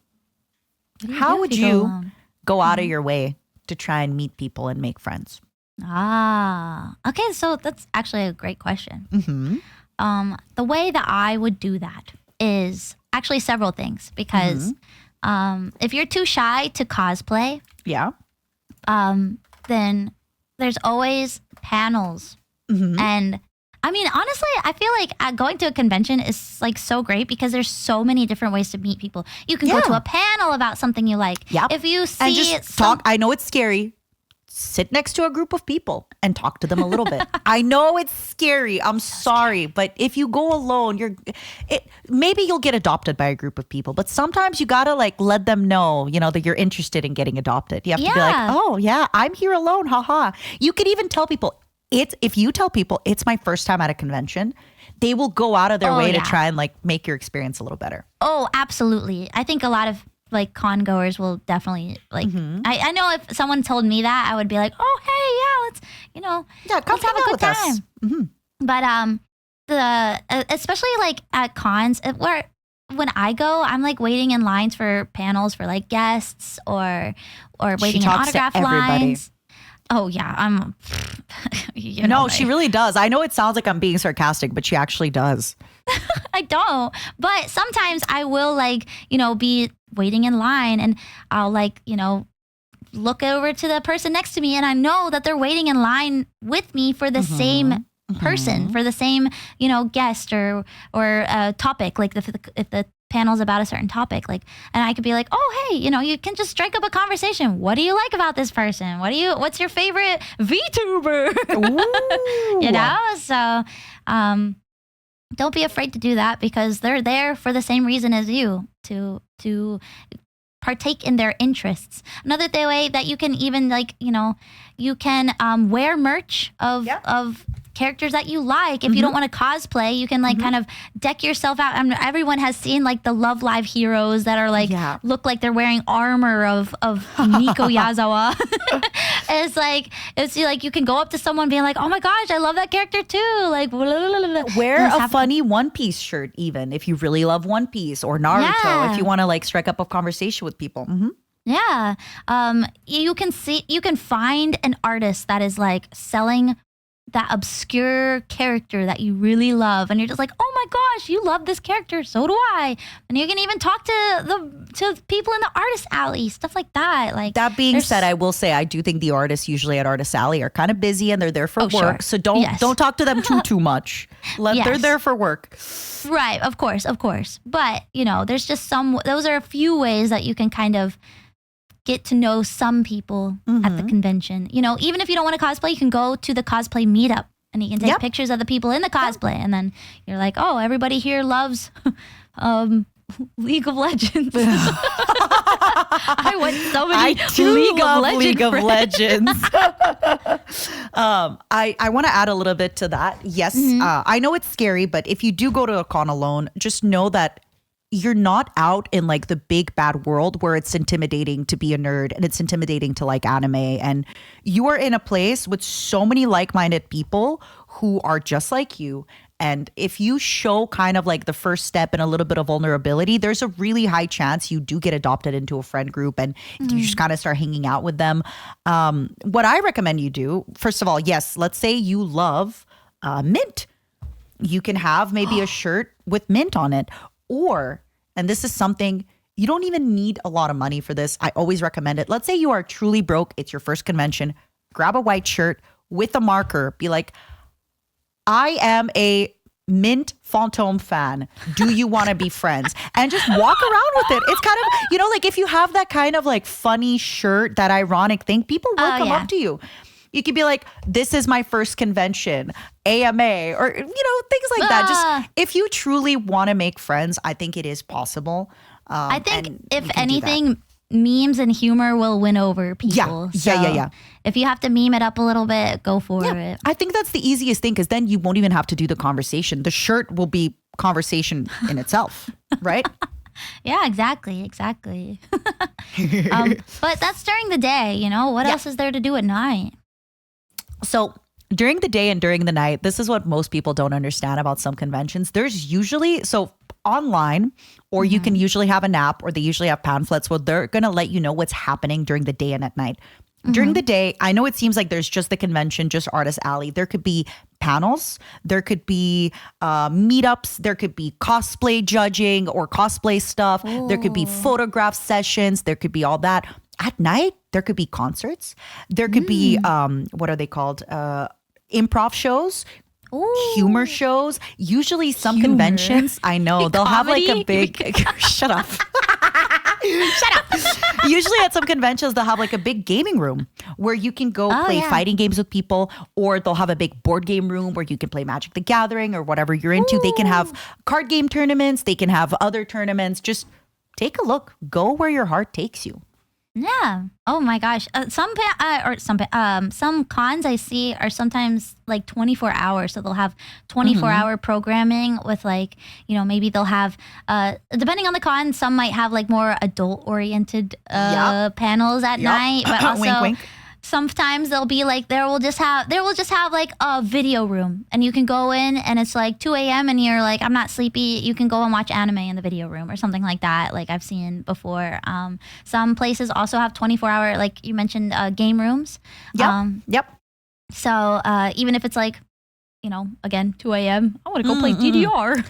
How would you go out of your way to try and meet people and make friends? Okay, so that's actually a great question. The way that I would do that is actually several things, because if you're too shy to cosplay, Yeah. then there's always panels. And I mean, honestly, I feel like going to a convention is like so great because there's so many different ways to meet people. You can go to a panel about something you like. Yep. If you see And just talk. I know it's scary. Sit next to a group of people and talk to them a little bit. I know it's scary. I'm sorry, but if you go alone, maybe you'll get adopted by a group of people. But sometimes you gotta like let them know, that you're interested in getting adopted. You have to be like, oh yeah, I'm here alone. Haha. You could even tell people if you tell people it's my first time at a convention, they will go out of their way to try and like make your experience a little better. Oh, absolutely. I think a lot of like con goers will definitely like. I know if someone told me that, I would be like, oh hey, let's let's have a good time. But especially like at cons where when I go, I'm like waiting in lines for panels for like guests or waiting in autograph lines. Oh yeah, I'm. She really does. I know it sounds like I'm being sarcastic, but she actually does. I don't. But sometimes I will like, be waiting in line and I'll like, look over to the person next to me and I know that they're waiting in line with me for the same person, for the same, guest or topic. Like if the panel's about a certain topic, like, and I could be like, oh hey, you can just strike up a conversation. What do you like about this person? What's your favorite VTuber? So don't be afraid to do that because they're there for the same reason as you, to partake in their interests. Another way that you can even like, you can wear merch of characters that you like. If you don't want to cosplay, you can like kind of deck yourself out. I mean, everyone has seen like the Love Live heroes that are like look like they're wearing armor of Miko Yazawa. It's like you can go up to someone being like, oh my gosh, I love that character too. Like wear a funny One Piece shirt, even if you really love One Piece or Naruto. If you want to like strike up a conversation with people. Yeah. You can find an artist that is like selling that obscure character that you really love, and you're just like, oh my gosh, you love this character, so do I. And you can even talk to people in the artist alley, stuff like that. Like that being said, I will say I do think the artists usually at Artist Alley are kind of busy and they're there for work. So don't talk to them too much. They're there for work. Right, of course. But there's just those are a few ways that you can kind of get to know some people at the convention. Even if you don't want to cosplay, you can go to the cosplay meetup and you can take pictures of the people in the cosplay. And then you're like, oh, everybody here loves League of Legends. I went so many League of Legends. I want to add a little bit to that. Yes, I know it's scary, but if you do go to a con alone, just know that you're not out in like the big bad world where it's intimidating to be a nerd and it's intimidating to like anime, and you are in a place with so many like-minded people who are just like you And if you show kind of like the first step and a little bit of vulnerability, there's a really high chance you do get adopted into a friend group and you just kind of start hanging out with them. What I recommend you do, first of all, yes, let's say you love mint. You can have maybe a shirt with mint on it. Or, and this is something, you don't even need a lot of money for this. I always recommend it. Let's say you are truly broke. It's your first convention. Grab a white shirt with a marker. Be like, I am a mint Fantôme fan. Do you want to be friends? And just walk around with it. It's kind of, like if you have that kind of like funny shirt, that ironic thing, people will come up to you. You could be like, this is my first convention, AMA, or, things like that. Just if you truly want to make friends, I think it is possible. I think if anything, memes and humor will win over people. Yeah. If you have to meme it up a little bit, go for it. I think that's the easiest thing, because then you won't even have to do the conversation. The shirt will be conversation in itself, right? Yeah, exactly. But that's during the day, What else is there to do at night? So during the day and during the night, this is what most people don't understand about some conventions. There's usually, online, or you can usually have an app, or they usually have pamphlets where they're going to let you know what's happening during the day and at night. During the day, I know it seems like there's just the convention, just Artist Alley. There could be panels, there could be meetups, there could be cosplay judging or cosplay stuff. Ooh. There could be photograph sessions, there could be all that. At night, there could be concerts. There could be, what are they called? Improv shows. Ooh. Humor shows. Usually some conventions, I know, they'll have like a big... Shut up. Shut up. Usually at some conventions, they'll have like a big gaming room where you can go play fighting games with people, or they'll have a big board game room where you can play Magic the Gathering or whatever you're into. Ooh. They can have card game tournaments. They can have other tournaments. Just take a look. Go where your heart takes you. Yeah. Oh my gosh. Some cons I see are sometimes like 24 hours. So they'll have 24-hour programming with like, maybe they'll have, depending on the con, some might have like more adult-oriented panels at night. But also wink, wink. Sometimes they'll be like, they will just have like a video room, and you can go in and it's like 2 a.m. and you're like, I'm not sleepy. You can go and watch anime in the video room or something like that. Like I've seen before. Some places also have 24-hour, like you mentioned, game rooms. Yep. So even if it's like, again, 2 a.m., I want to go play DDR.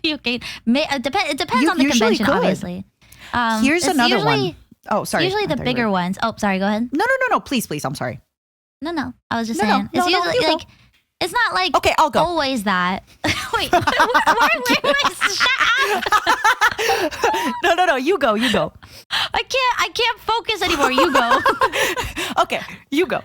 It depends on the convention, obviously. Here's another one. Oh, sorry. Usually the bigger ones. Oh, sorry. Go ahead. No. Please. I'm sorry. No. I was just saying. It's usually like, it's not like okay, I'll go. Always that. Wait. Shut up. No. You go. I can't focus anymore. You go. Okay, you go.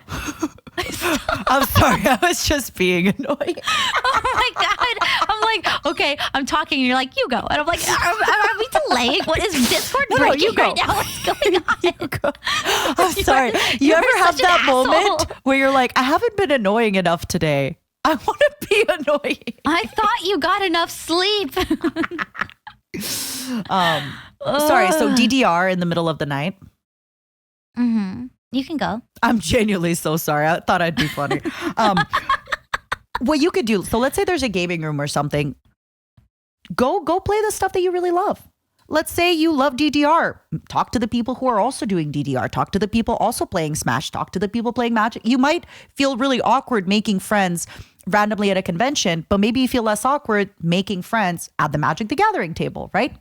I'm sorry. I was just being annoying. Oh my God. I'm like, okay, I'm talking and you're like, you go. And I'm like, are we delaying? What is Discord breaking right now? What's going on? You go. I'm sorry. You ever have that moment where you're like, I haven't been annoying enough today. I want to be annoying. I thought you got enough sleep. Sorry. So DDR in the middle of the night. You can go. I'm genuinely so sorry. I thought I'd be funny. What you could do, so let's say there's a gaming room or something. Go play the stuff that you really love. Let's say you love DDR. Talk to the people who are also doing DDR. Talk to the people also playing Smash. Talk to the people playing Magic. You might feel really awkward making friends randomly at a convention, but maybe you feel less awkward making friends at the Magic the Gathering table, right?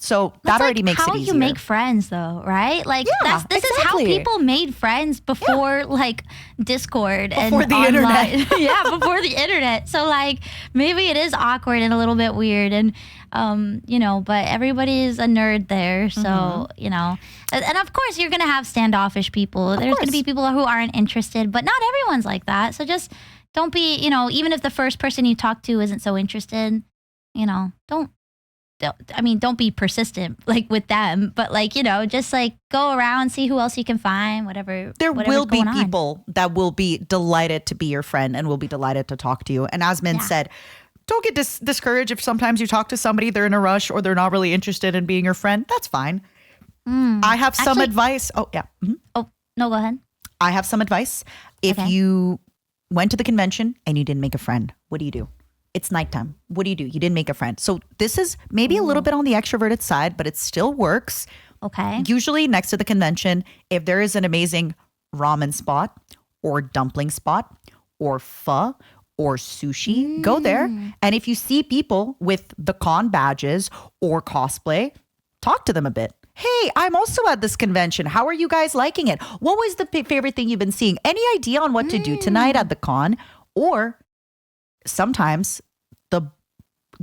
So that already makes it easier. How you make friends, though, right? Like this is how people made friends before, like Discord before and the online. internet. Yeah, before the internet. So like maybe it is awkward and a little bit weird, and but everybody is a nerd there, so and of course you're gonna have standoffish people. There's gonna be people who aren't interested, but not everyone's like that. So just don't be, even if the first person you talk to isn't so interested, don't be persistent like with them, but like, just like go around, see who else you can find, whatever. There will be people that will be delighted to be your friend and will be delighted to talk to you. And as Min said, don't get discouraged if sometimes you talk to somebody, they're in a rush or they're not really interested in being your friend. That's fine. I have some advice. Oh, yeah. Mm-hmm. Oh, no, go ahead. I have some advice. If you went to the convention and you didn't make a friend, what do you do? It's nighttime. What do? You didn't make a friend. So this is maybe a little bit on the extroverted side, but it still works. Okay. Usually next to the convention, if there is an amazing ramen spot or dumpling spot or pho or sushi, go there. And if you see people with the con badges or cosplay, talk to them a bit. Hey, I'm also at this convention. How are you guys liking it? What was the favorite thing you've been seeing? Any idea on what to do tonight at the con? Or sometimes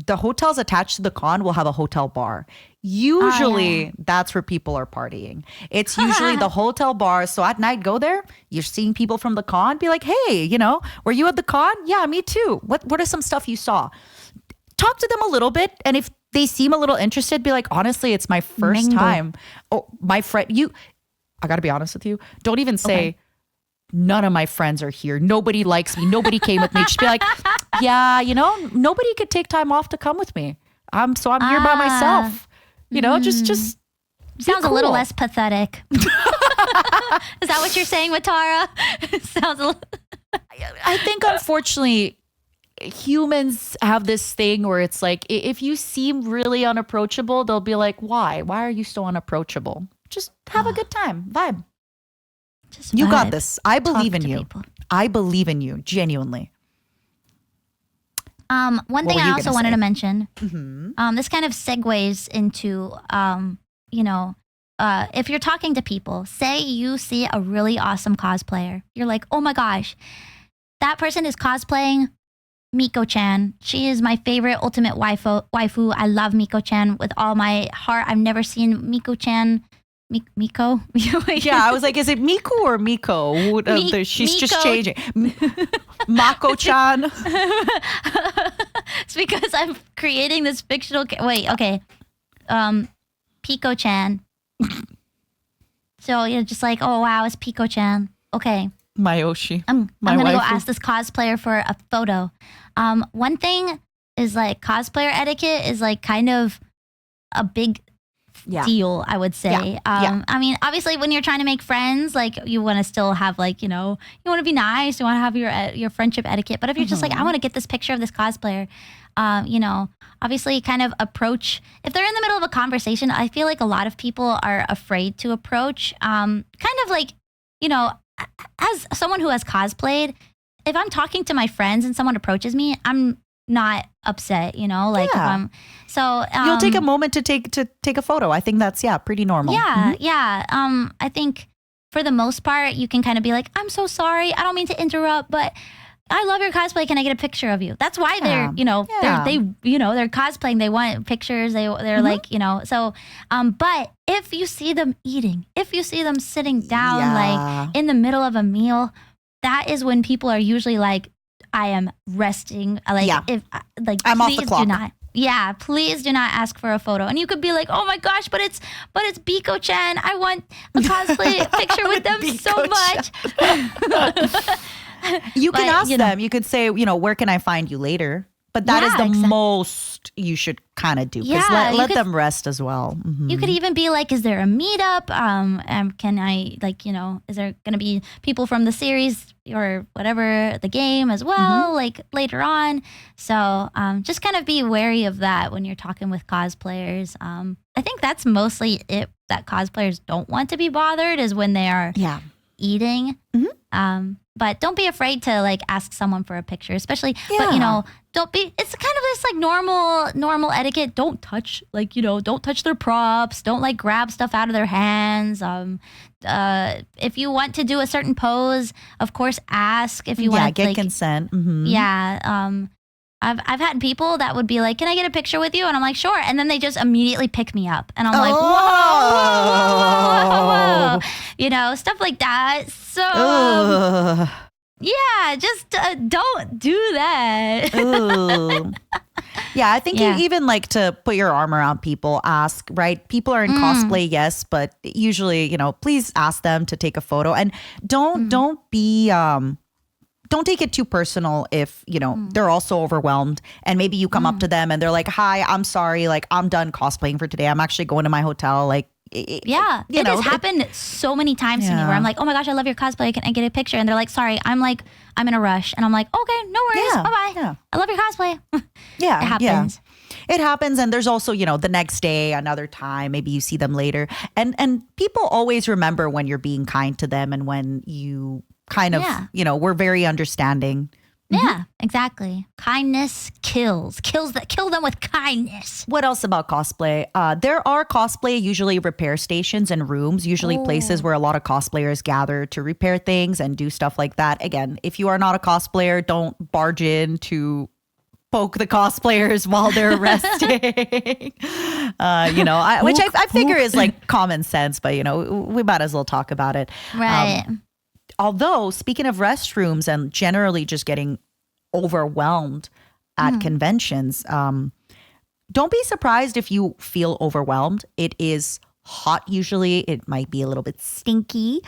the hotels attached to the con will have a hotel bar. Usually that's where people are partying. It's usually the hotel bar. So at night, go there. You're seeing people from the con. Be like, hey, were you at the con? Yeah, me too. What are some stuff you saw? Talk to them a little bit. And if they seem a little interested, be like, honestly, it's my first time. Oh, my friend, I got to be honest with you. Don't even say, none of my friends are here. Nobody likes me. Nobody came with me. Just be like, yeah, nobody could take time off to come with me. I'm here by myself. Just sounds a little less pathetic. Is that what you're saying, Matara? Sounds a little. I think unfortunately humans have this thing where it's like, if you seem really unapproachable, they'll be like, why are you so unapproachable? Just have a good time. Vibe. You got this. I believe in you. People. I believe in you, genuinely. One thing I also wanted to mention, this kind of segues into, if you're talking to people, say you see a really awesome cosplayer. You're like, oh my gosh, that person is cosplaying Miko-chan. She is my favorite ultimate waifu. I love Miko-chan with all my heart. I've never seen Miko-chan. Miko? Yeah, I was like, is it Miku or Miko? She's Miko. just changing. Mako-chan. It's because I'm creating this fictional... Wait, okay. Pico-chan. So you're just like, oh wow, it's Pico-chan. Okay. Mayoshi. I'm going to go ask this cosplayer for a photo. One thing is like cosplayer etiquette is like kind of a big... deal, I would say. I mean, obviously when you're trying to make friends, like you want to still have like, you want to be nice, you want to have your friendship etiquette. But if you're just like, I want to get this picture of this cosplayer, obviously kind of approach, if they're in the middle of a conversation, I feel like a lot of people are afraid to approach, kind of like, as someone who has cosplayed, if I'm talking to my friends and someone approaches me, I'm not upset, like you'll take a moment to take a photo. I think that's pretty normal. I think for the most part you can kind of be like, I'm so sorry, I don't mean to interrupt, but I love your cosplay, can I get a picture of you? That's why they're they're cosplaying, they want pictures, they're like, so but if you see them eating, if you see them sitting down like in the middle of a meal, that is when people are usually like, I am resting. If I'm off the clock. Please do not ask for a photo. And you could be like, oh my gosh, but it's Biko-chan. I want a cosplay picture with them so much. You can ask them. You could say, where can I find you later? But that is the most you should kind of do. Because let them rest as well. Mm-hmm. You could even be like, is there a meetup? Can I, is there going to be people from the series or whatever, the game as well, like later on? So just kind of be wary of that when you're talking with cosplayers. I think that's mostly it, that cosplayers don't want to be bothered is when they are eating. But don't be afraid to like ask someone for a picture, especially, but don't be, it's kind of this like normal etiquette. Don't touch, don't touch their props. Don't like grab stuff out of their hands. If you want to do a certain pose, of course, ask if you want to get consent. I've had people that would be like, can I get a picture with you? And I'm like, sure. And then they just immediately pick me up. And I'm like, whoa. Stuff like that. So, just don't do that. Yeah, I think you even like to put your arm around people, ask, right? People are in cosplay, yes, but usually, please ask them to take a photo. And don't be... don't take it too personal if, they're also overwhelmed and maybe you come up to them and they're like, hi, I'm sorry. Like, I'm done cosplaying for today. I'm actually going to my hotel. Like, Yeah, it has happened so many times to me where I'm like, oh my gosh, I love your cosplay. Can I get a picture? And they're like, sorry, I'm in a rush. And I'm like, okay, no worries. Bye-bye. Yeah. I love your cosplay. Yeah. It happens. Yeah. It happens. And there's also, the next day, another time, maybe you see them later. And people always remember when you're being kind to them and when you kind of, we're very understanding. Yeah, exactly. Kindness kills. Kill them with kindness. What else about cosplay? There are cosplay usually repair stations and rooms, usually places where a lot of cosplayers gather to repair things and do stuff like that. Again, if you are not a cosplayer, don't barge in to poke the cosplayers while they're resting. Which I figure is like common sense, but we might as well talk about it. Right. Although, speaking of restrooms and generally just getting overwhelmed at conventions, don't be surprised if you feel overwhelmed. It is hot usually. It might be a little bit stinky.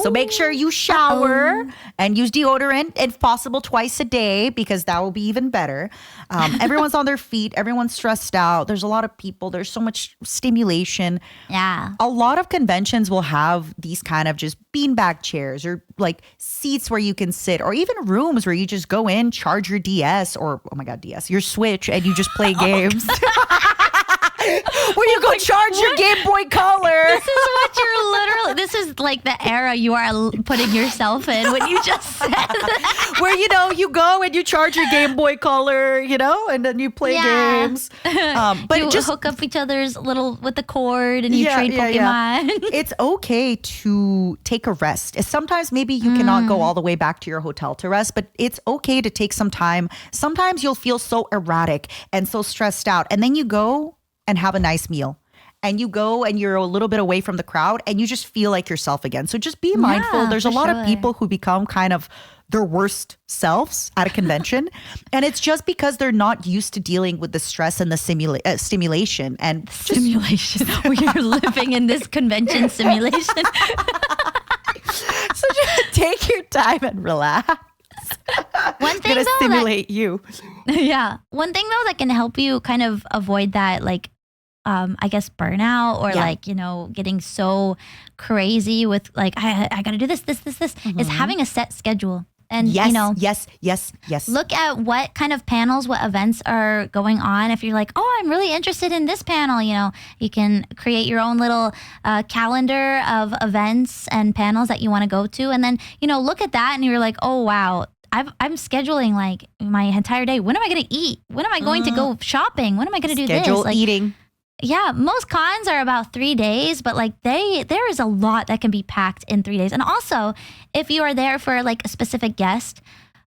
So make sure you shower and use deodorant, if possible, twice a day, because that will be even better. Everyone's on their feet. Everyone's stressed out. There's a lot of people. There's so much stimulation. Yeah. A lot of conventions will have these kind of just beanbag chairs or like seats where you can sit, or even rooms where you just go in, charge your DS or, oh my God, DS, your Switch, and you just play games. Where you go charge your Game Boy Color. This is like the era you are putting yourself in when you just said that. Where, you go and you charge your Game Boy Color, and then you play games. But you just hook up each other's with the cord and you trade Pokemon. Yeah. It's okay to take a rest. Sometimes maybe you cannot go all the way back to your hotel to rest, but it's okay to take some time. Sometimes you'll feel so erratic and so stressed out, and then you go and have a nice meal. And you go and you're a little bit away from the crowd and you just feel like yourself again. So just be mindful. There's a lot of people who become kind of their worst selves at a convention. And it's just because they're not used to dealing with the stress and the stimulation. And simulation. You're living in this convention simulation. So just take your time and relax. One thing gonna stimulate you. Yeah. One thing though that can help you kind of avoid that, like, I guess burnout or getting so crazy with like, I got to do this, is having a set schedule. And, yes. Look at what kind of panels, what events are going on. If you're like, oh, I'm really interested in this panel, you can create your own little calendar of events and panels that you want to go to. And then, look at that and you're like, oh, wow. I'm scheduling like my entire day. When am I going to eat? When am I going to go shopping? When am I going to do this? Schedule eating. Yeah, most cons are about 3 days, but like there is a lot that can be packed in 3 days. And also, if you are there for like a specific guest,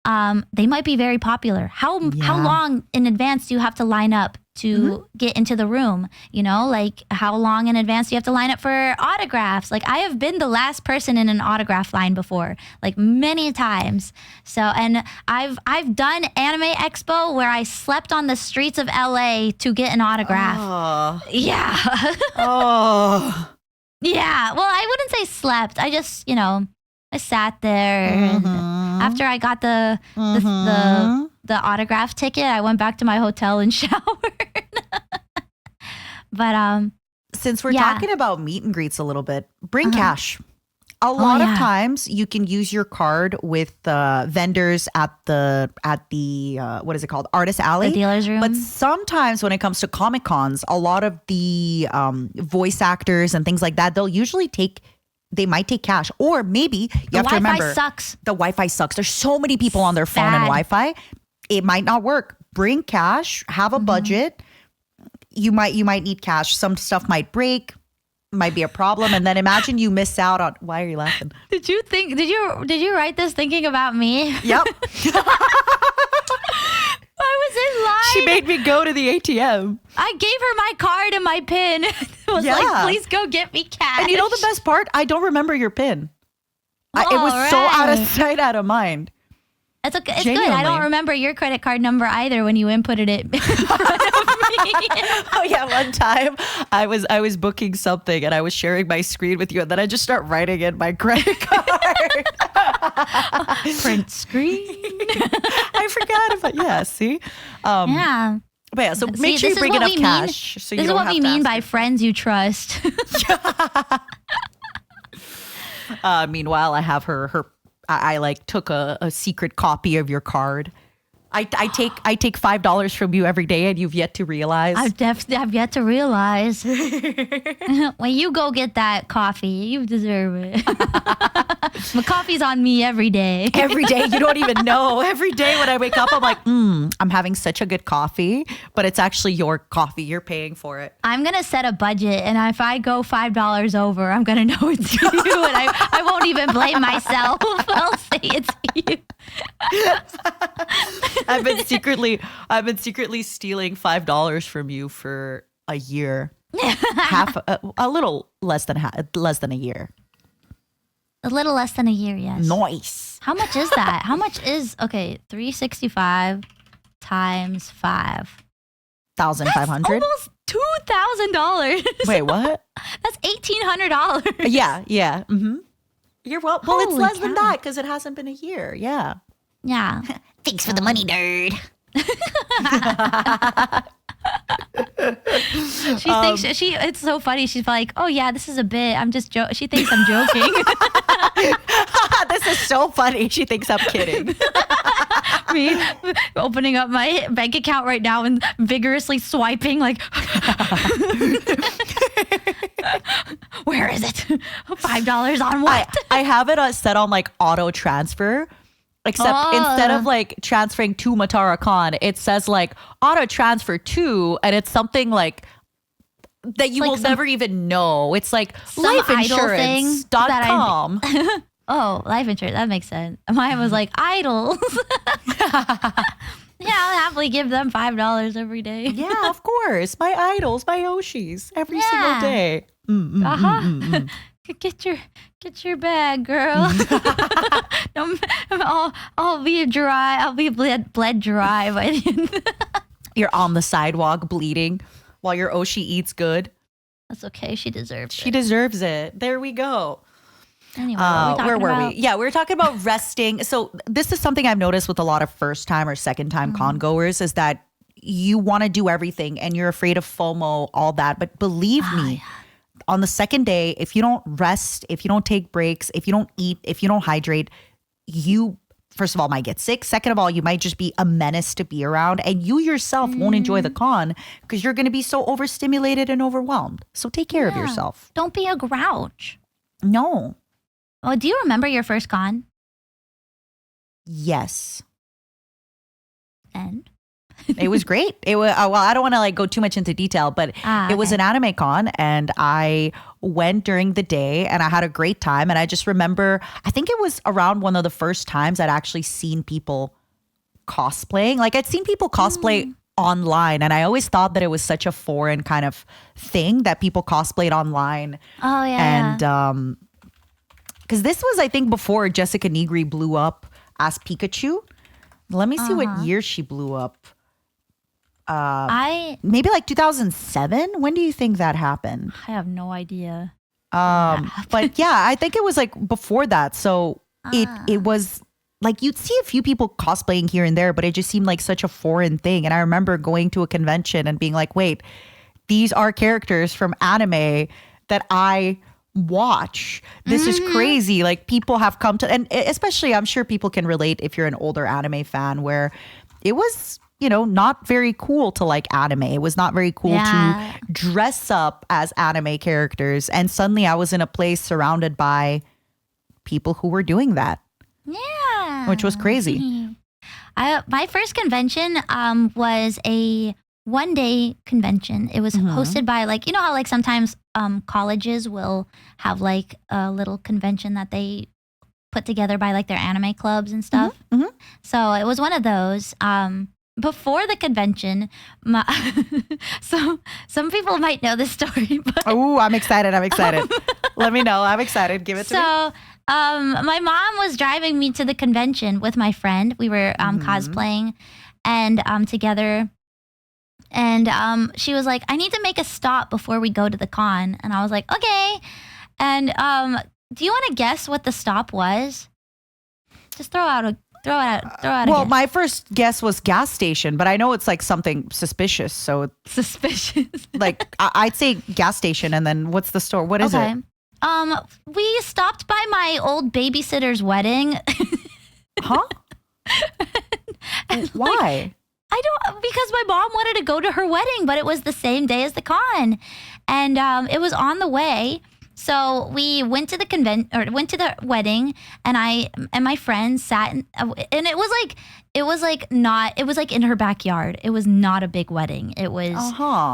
they might be very popular. How long in advance do you have to line up to get into the room? Like how long in advance do you have to line up for autographs? Like I have been the last person in an autograph line before, like many times. So, and I've done Anime Expo where I slept on the streets of LA to get an autograph. Oh. Yeah. Oh. Yeah. Well, I wouldn't say slept. I just, I sat there. And after I got the autograph ticket, I went back to my hotel and showered. But since we're talking about meet and greets a little bit, bring cash. A lot of times you can use your card with vendors at the what is it called? Artist Alley. The dealer's room. But sometimes when it comes to Comic Cons, a lot of the voice actors and things like that, they might take cash, or maybe you have to remember the Wi-Fi sucks. There's so many people on their phone and Wi-Fi. It might not work. Bring cash, have a budget. You might need cash. Some stuff might break, might be a problem. And then imagine you miss out on, why are you laughing? Did you write this thinking about me? Yep. I was in line. She made me go to the ATM. I gave her my card and my PIN. Was like, please go get me cash. And the best part? I don't remember your PIN. It was so out of sight, out of mind. It's okay. It's good. I don't remember your credit card number either when you inputted it in front of me. Oh yeah, one time I was booking something and I was sharing my screen with you, and then I just start writing in my credit card. Print screen. I forgot about see. Yeah. But yeah, so make sure you this bring is what enough we mean. cash. So This you is don't what have we to mean ask by friends you trust. Meanwhile, I have I like took a secret copy of your card. I take $5 from you every day, and you've yet to realize. I've yet to realize. When you go get that coffee, you deserve it. My coffee's on me every day. Every day, you don't even know. Every day when I wake up, I'm like, I'm having such a good coffee, but it's actually your coffee. You're paying for it. I'm going to set a budget, and if I go $5 over, I'm going to know it's you, and I won't even blame myself. I'll say it's you. I've been secretly stealing $5 from you for a year. A little less than a year. A little less than a year, yes. Nice. How much is that? How much is 365 times 5? 1,500. Almost $2,000. Wait, what? That's $1,800. Yeah. Mm-hmm. You're well, it's Holy less than cow. that because it hasn't been a year. Yeah. Yeah. Thanks for the money, nerd. She thinks it's so funny. She's like, "Oh yeah, this is a bit. I'm just she thinks I'm joking." This is so funny. She thinks I'm kidding. Me opening up my bank account right now and vigorously swiping like where is it? $5 on what? I have it set on like auto transfer. Except instead of like transferring to Matara Con, it says like auto transfer to, and it's something like that you will never even know. It's like lifeinsurance.com. Oh, life insurance. That makes sense. Mine was like idols. Yeah, I'll happily give them $5 every day. Yeah, of course. My idols, my Oshis, every single day. Get your bag, girl. No, I'll be dry. I'll be bled dry by the end. You're on the sidewalk bleeding while your Oshi eats good. That's okay. She deserves it. She deserves it. There we go. Anyway, where were we? Yeah, we were talking about resting. So this is something I've noticed with a lot of first time or second time con goers is that you want to do everything and you're afraid of FOMO, all that. But believe me, on the second day, if you don't rest, if you don't take breaks, if you don't eat, if you don't hydrate, you first of all might get sick. Second of all, you might just be a menace to be around, and you yourself won't enjoy the con because you're going to be so overstimulated and overwhelmed. So take care of yourself. Don't be a grouch. No. Oh, do you remember your first con? Yes. And it was great. It was well, I don't want to like go too much into detail, but it was an anime con, and I went during the day and I had a great time. And I just remember, I think it was around one of the first times I'd actually seen people cosplaying. Like I'd seen people cosplay online, and I always thought that it was such a foreign kind of thing that people cosplayed online. Oh yeah. And because this was, I think, before Jessica Nigri blew up as Pikachu. Let me see what year she blew up. Maybe like 2007. When do you think that happened? I have no idea. But yeah, I think it was like before that. So it was like you'd see a few people cosplaying here and there, but it just seemed like such a foreign thing. And I remember going to a convention and being like, wait, these are characters from anime that I watch. This is crazy. Like people have come to, and especially I'm sure people can relate if you're an older anime fan, where it was, you know, not very cool to like anime. It was not very cool to dress up as anime characters. And suddenly I was in a place surrounded by people who were doing that. Yeah. Which was crazy. My first convention was a one-day convention. It was hosted by like, you know how like sometimes colleges will have like a little convention that they put together by like their anime clubs and stuff. So it was one of those. Before the convention, so some people might know this story. But Oh, I'm excited. Let me know. I'm excited. Give it to me. so my mom was driving me to the convention with my friend. We were cosplaying and together. And she was like, I need to make a stop before we go to the con. And I was like, okay. And do you want to guess what the stop was? Just throw out Throw it out. Well, my first guess was gas station, but I know it's like something suspicious. So it's Suspicious. like I'd say gas station, and then what's the store? What is it? We stopped by my old babysitter's wedding. Huh? Why? I don't, because my mom wanted to go to her wedding, but it was the same day as the con, and it was on the way. So we went to the wedding, and I and my friends sat, and it was like in her backyard. It was not a big wedding. It was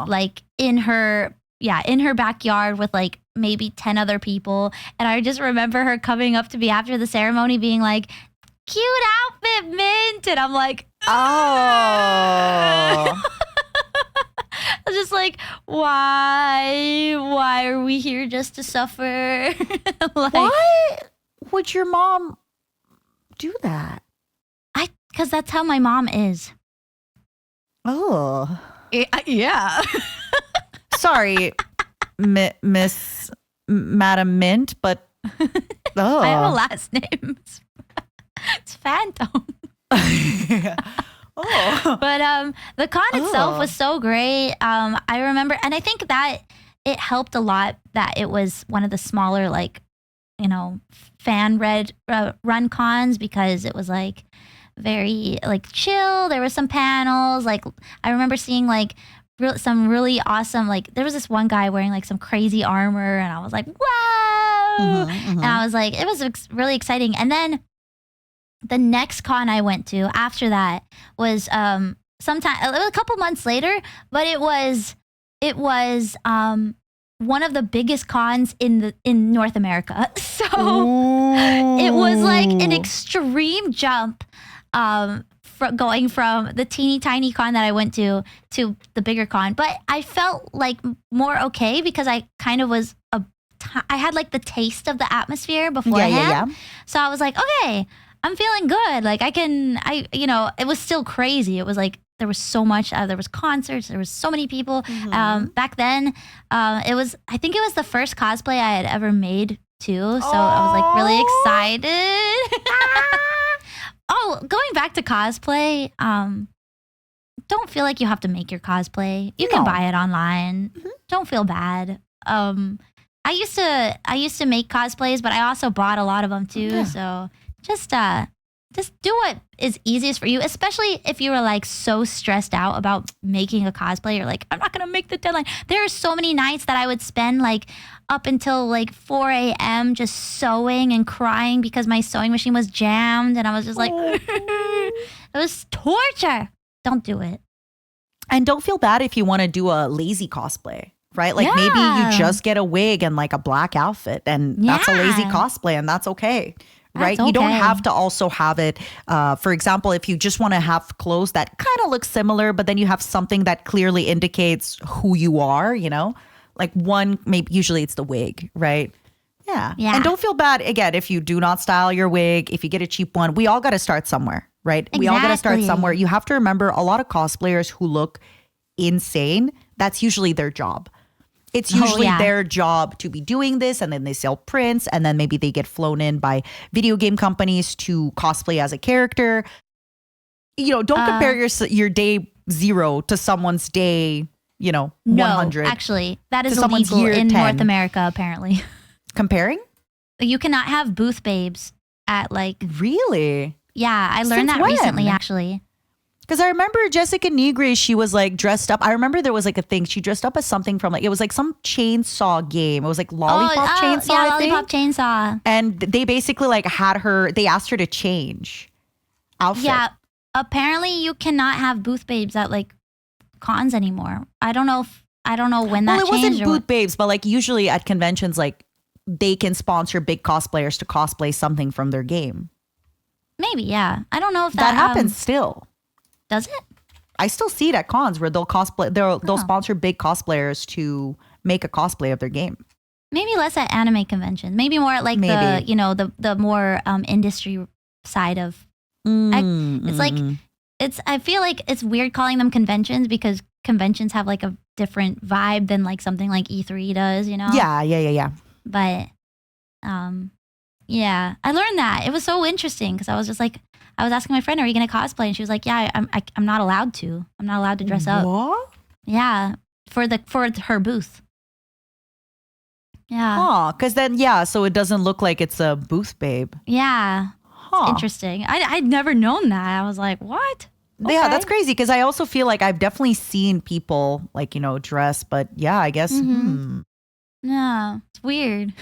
like in her backyard with like maybe 10 other people. And I just remember her coming up to me after the ceremony being like, "Cute outfit, Mint." And I'm like, oh. I was just like, why are we here just to suffer? Like, Why would your mom do that? Because that's how my mom is. Oh. Yeah. Sorry, Miss Madam Mint, but I have a last name. It's Phantom. Oh. But the con itself was so great. I remember, and I think that it helped a lot that it was one of the smaller, like, fan run cons, because it was like very like chill. There were some panels. Like I remember seeing like some really awesome, like there was this one guy wearing like some crazy armor, and I was like, whoa! And I was like, it was really exciting. And then the next con I went to after that was it was a couple months later, but it was one of the biggest cons in North America. So it was like an extreme jump going from the teeny tiny con that I went to the bigger con. But I felt like more okay because I kind of was I had like the taste of the atmosphere beforehand. Yeah. So I was like, okay, I'm feeling good. Like it was still crazy. It was like there was so much. There was concerts. There was so many people. Back then, I think it was the first cosplay I had ever made too. So I was like really excited. Oh, going back to cosplay. Don't feel like you have to make your cosplay. You can buy it online. Don't feel bad. I used to make cosplays, but I also bought a lot of them too. Yeah. So just do what is easiest for you, especially if you were like so stressed out about making a cosplay. You're like, I'm not gonna make the deadline. There are so many nights that I would spend like up until like 4 a.m. just sewing and crying because my sewing machine was jammed, and I was just like, it was torture. Don't do it. And don't feel bad if you want to do a lazy cosplay. Right? Like maybe you just get a wig and like a black outfit, and that's a lazy cosplay, and that's okay. Right? You don't have to also have it. For example, if you just want to have clothes that kind of look similar, but then you have something that clearly indicates who you are, like maybe usually it's the wig, right? Yeah. And don't feel bad, again, if you do not style your wig, if you get a cheap one. We all got to start somewhere, right? Exactly. We all got to start somewhere. You have to remember, a lot of cosplayers who look insane, that's usually their job. It's usually their job to be doing this, and then they sell prints, and then maybe they get flown in by video game companies to cosplay as a character. Don't compare your day 0 to someone's day, 100. No, actually, that is illegal in 10. North America, apparently. Comparing? You cannot have booth babes at like... Really? Yeah, I learned that recently, actually. Because I remember Jessica Nigre, she was like dressed up. I remember there was like a thing. She dressed up as something from like, it was like some chainsaw game. It was like Lollipop Chainsaw. Yeah, Lollipop Chainsaw. And they basically like they asked her to change outfit. Yeah, apparently you cannot have booth babes at like cons anymore. I don't know when that changed. Well, it wasn't booth babes, but like usually at conventions, like they can sponsor big cosplayers to cosplay something from their game. Maybe, yeah. I don't know if that happens still. Does it? I still see it at cons where they'll cosplay. They'll sponsor big cosplayers to make a cosplay of their game. Maybe less at anime conventions. Maybe more at like the more industry side of. It's like I feel like it's weird calling them conventions because conventions have like a different vibe than like something like E3 does. Yeah. But yeah, I learned that. It was so interesting because I was just like, I was asking my friend, "Are you gonna cosplay?" And she was like, "Yeah, I'm not allowed to. I'm not allowed to dress up." What? Yeah, for her booth. Yeah. Huh? Because then, yeah, so it doesn't look like it's a booth babe. Yeah. Huh? Interesting. I'd never known that. I was like, what? Yeah, Okay. that's crazy because I also feel like I've definitely seen people like, dress, but yeah, I guess. Yeah, it's weird.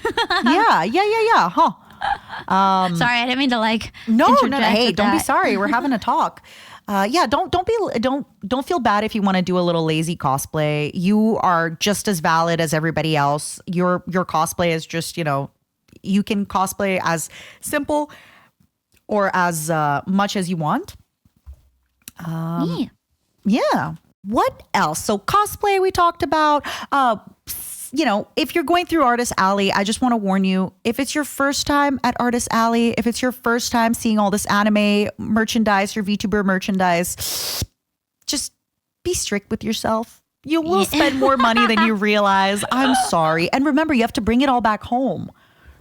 Yeah. Huh. Sorry, I didn't mean to No. interject Hey, with don't be that. sorry. We're having a talk. Yeah, don't feel bad if you want to do a little lazy cosplay. You are just as valid as everybody else. Your cosplay is just, you can cosplay as simple or as much as you want. Me. Yeah. What else? So cosplay we talked about. If you're going through Artist Alley, I just want to warn you, if it's your first time at Artist Alley, if it's your first time seeing all this anime merchandise, your VTuber merchandise, just be strict with yourself. You will spend more money than you realize. I'm sorry. And remember, you have to bring it all back home.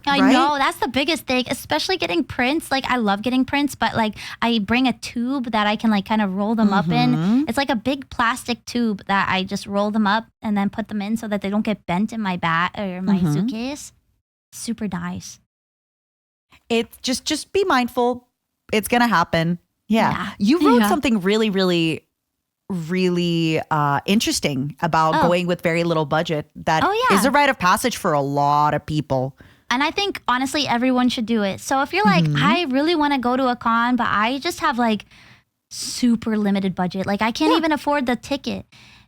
I right? know, that's the biggest thing, especially getting prints. Like, I love getting prints, but I bring a tube that I can kind of roll them up in. It's like a big plastic tube that I just roll them up and then put them in so that they don't get bent in my bag or my suitcase. Super nice. It's just be mindful. It's gonna happen. Yeah. You wrote something really, really, really interesting about going with very little budget. That is a rite of passage for a lot of people. And I think, honestly, everyone should do it. So if you're like, I really want to go to a con, but I just have super limited budget. I can't even afford the ticket.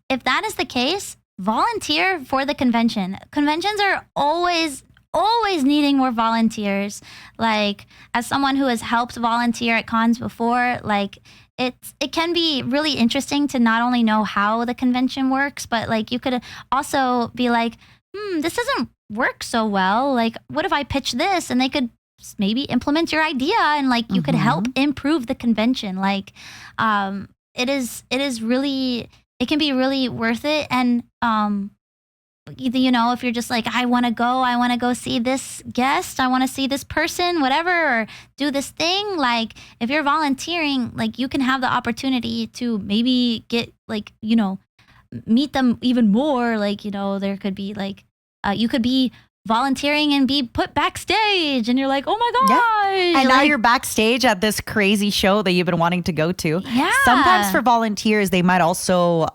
If that is the case, volunteer for the convention. Conventions are always needing more volunteers. As someone who has helped volunteer at cons before, it can be really interesting to not only know how the convention works, but you could also be this doesn't work so well. What if I pitch this and they could maybe implement your idea and you could help improve the convention. It is really, it can be really worth it. And if you're just I want to go see this guest, I want to see this person, whatever, or do this thing. If you're volunteering, you can have the opportunity to maybe get meet them even more. There could be you could be volunteering and be put backstage and you're like, oh my gosh. And now you're backstage at this crazy show that you've been wanting to go to. Yeah. Sometimes for volunteers, they might also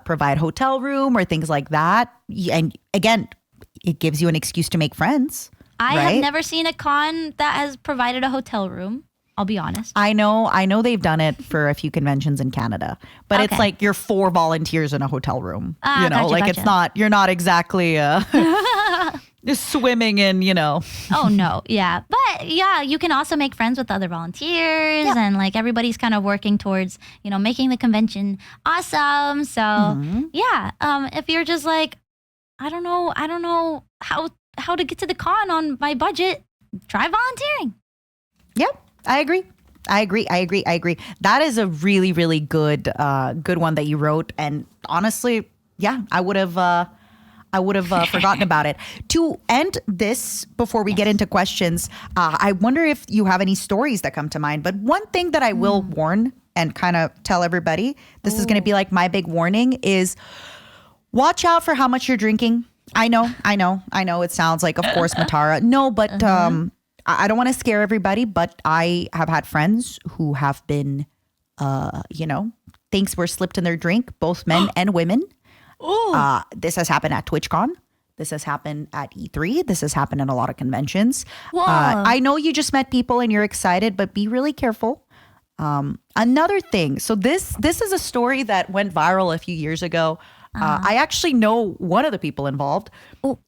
provide hotel room or things like that. And again, it gives you an excuse to make friends. I have never seen a con that has provided a hotel room. I'll be honest. I know they've done it for a few conventions in Canada, but it's you're 4 volunteers in a hotel room. Gotcha. It's not, you're not exactly just swimming in, Oh no, yeah. But yeah, you can also make friends with other volunteers and everybody's kind of working towards, making the convention awesome. So yeah, if you're just I don't know how to get to the con on my budget, try volunteering. Yep. I agree. That is a really, really good one that you wrote. And honestly, yeah, I would have forgotten about it. To end this, before we get into questions, I wonder if you have any stories that come to mind. But one thing that I will warn and kind of tell everybody, this is going to be my big warning, is watch out for how much you're drinking. I know. It sounds like, of course, Matara. No, but I don't want to scare everybody, but I have had friends who have been, things were slipped in their drink, both men and women. This has happened at TwitchCon. This has happened at E3. This has happened in a lot of conventions. I know you just met people and you're excited, but be really careful. Another thing. So this is a story that went viral a few years ago. I actually know one of the people involved,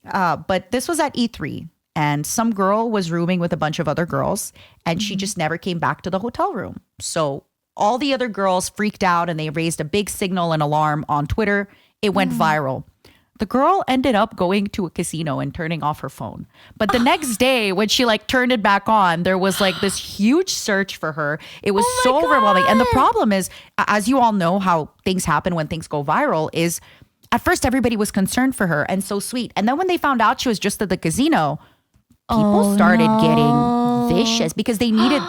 but this was at E3. And some girl was rooming with a bunch of other girls and she just never came back to the hotel room. So all the other girls freaked out and they raised a big signal and alarm on Twitter. It went viral. The girl ended up going to a casino and turning off her phone. But the next day when she turned it back on, there was this huge search for her. It was so overwhelming. And the problem is, as you all know how things happen when things go viral, is at first everybody was concerned for her and so sweet. And then when they found out she was just at the casino, people started getting vicious because they needed,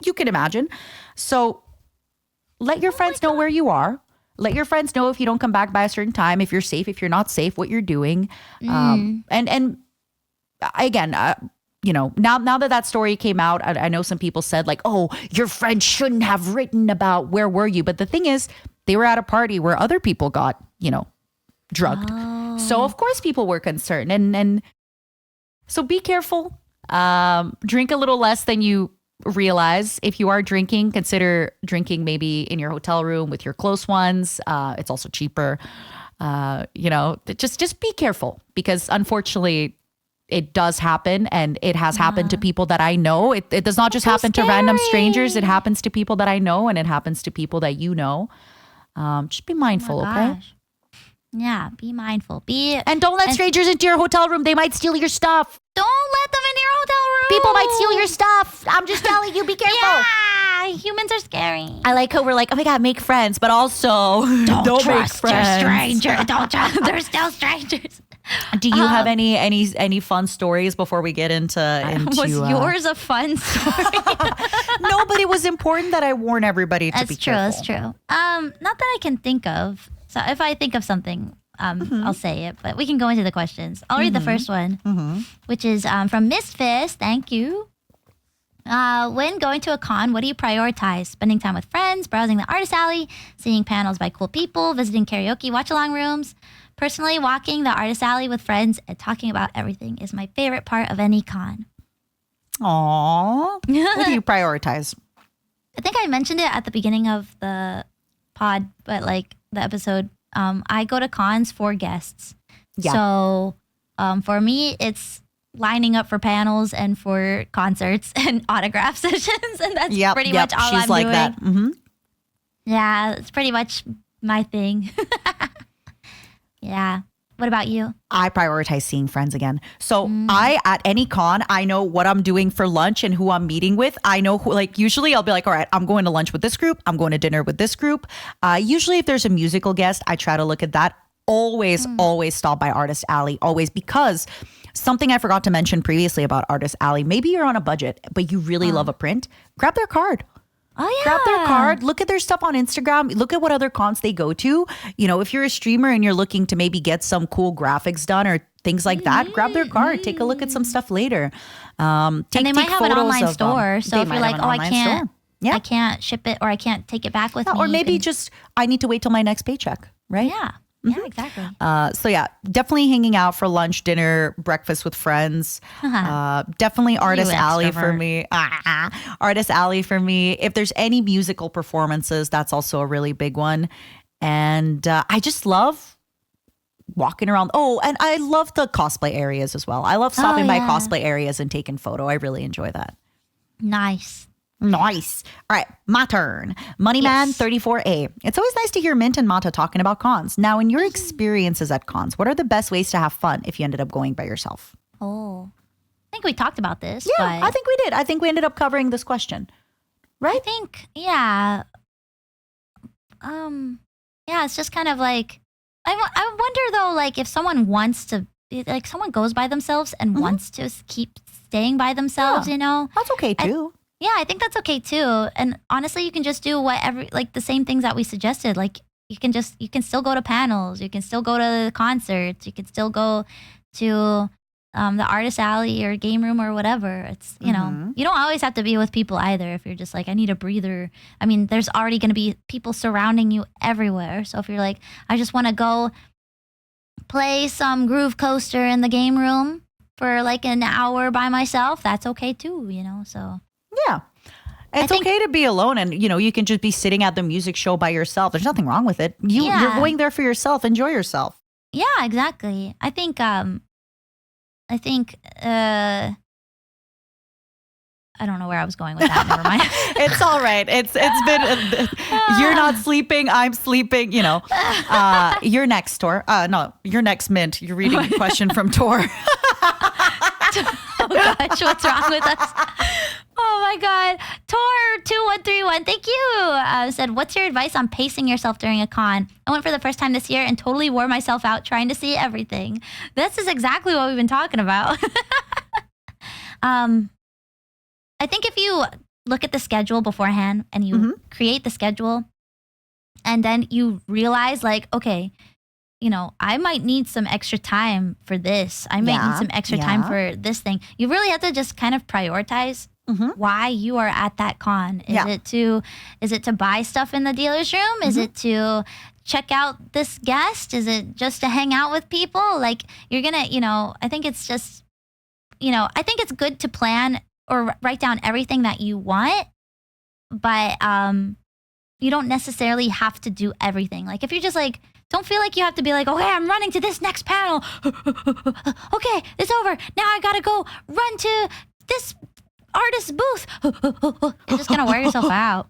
you can imagine. So let your friends know where you are. Let your friends know if you don't come back by a certain time, if you're safe, if you're not safe, what you're doing. And again, now that story came out, I know some people said like, oh, your friend shouldn't have written about where were you. But the thing is, they were at a party where other people got, drugged. Oh. So of course people were concerned. And so be careful. Drink a little less than you realize. If you are drinking, consider drinking maybe in your hotel room with your close ones. It's also cheaper. Just be careful, because unfortunately it does happen, and it has happened to people that I know. It does not just happen to random strangers. It happens to people that I know, and it happens to people that you know. Just be mindful, okay? Yeah, be mindful. And don't let strangers into your hotel room. They might steal your stuff. Don't let them into your hotel room. People might steal your stuff. I'm just telling you, be careful. Yeah, humans are scary. I like how we're like, oh my God, make friends, but also don't make friends. Your stranger. Don't trust. They're still strangers. Do you have any fun stories before we get into was yours a fun story? No, but it was important that I warn everybody to be careful. That's true. Not that I can think of. So if I think of something, I'll say it. But we can go into the questions. I'll read the first one, which is from Miss Fist. Thank you. When going to a con, what do you prioritize? Spending time with friends, browsing the artist alley, seeing panels by cool people, visiting karaoke watch-along rooms. Personally, walking the artist alley with friends and talking about everything is my favorite part of any con. Aww. What do you prioritize? I think I mentioned it at the beginning of the pod, but like the episode, I go to cons for guests. Yeah. So for me, it's lining up for panels and for concerts and autograph sessions. And that's pretty much all I'm doing. That. Mm-hmm. Yeah, it's pretty much my thing. Yeah. What about you? I prioritize seeing friends again. So at any con, I know what I'm doing for lunch and who I'm meeting with. I know who, like, usually I'll be like, all right, I'm going to lunch with this group. I'm going to dinner with this group. Usually if there's a musical guest, I try to look at that. Always stop by Artist Alley. Always, because something I forgot to mention previously about Artist Alley, maybe you're on a budget, but you really love a print, grab their card. Oh, yeah. Grab their card. Look at their stuff on Instagram. Look at what other cons they go to. If you're a streamer and you're looking to maybe get some cool graphics done or things like that, grab their card. Take a look at some stuff later. And they might have an online store. So if you're like, I can't ship it, or I can't take it back with me. Or maybe just, I need to wait till my next paycheck, right? Yeah. Yeah, exactly. So yeah, definitely hanging out for lunch, dinner, breakfast with friends. Definitely Artist Alley for me. Artist Alley for me. If there's any musical performances, that's also a really big one. And I just love walking around. Oh, and I love the cosplay areas as well. I love stopping by cosplay areas and taking photo. I really enjoy that. Nice. All right, my turn. Moneyman 34A. It's always nice to hear Mint and Mata talking about cons. Now, in your experiences at cons, what are the best ways to have fun if you ended up going by yourself? Oh, I think we talked about this. Yeah, I think we did. I think we ended up covering this question. Right? I think, yeah. Yeah, it's just kind of like, I wonder though, like if someone wants to, like someone goes by themselves and wants to keep staying by themselves, That's okay too. Yeah, I think that's okay too. And honestly, you can just do the same things that we suggested. Like you can still go to panels, you can still go to concerts, you can still go to the artist alley or game room or whatever. It's, you don't always have to be with people either. If you're just like, I need a breather. I mean, there's already going to be people surrounding you everywhere. So if you're like, I just want to go play some Groove Coaster in the game room for like an hour by myself, that's okay too, so. Yeah. It's okay to be alone, and you can just be sitting at the music show by yourself. There's nothing wrong with it. You're going there for yourself. Enjoy yourself. Yeah, exactly. I think I don't know where I was going with that. Never mind. It's all right. It's been you're not sleeping, I'm sleeping, You're next, Tor. No, you're next, Mint. You're reading a question from Tor. Oh gosh, what's wrong with us? Oh my God. Tor2131, thank you. Said, what's your advice on pacing yourself during a con? I went for the first time this year and totally wore myself out trying to see everything. This is exactly what we've been talking about. I think if you look at the schedule beforehand and you create the schedule, and then you realize like, okay, you know, I might need some extra time for this. I might need some extra time for this thing. You really have to just kind of prioritize why you are at that con. Is it to buy stuff in the dealer's room? Is it to check out this guest? Is it just to hang out with people? Like, you're gonna, you know, I think it's just, you know, I think it's good to plan or write down everything that you want, but you don't necessarily have to do everything. Like, if you're just like, don't feel like you have to be like, okay, I'm running to this next panel. Okay, it's over. Now I gotta go run to this artist's booth. You're just gonna wear yourself out.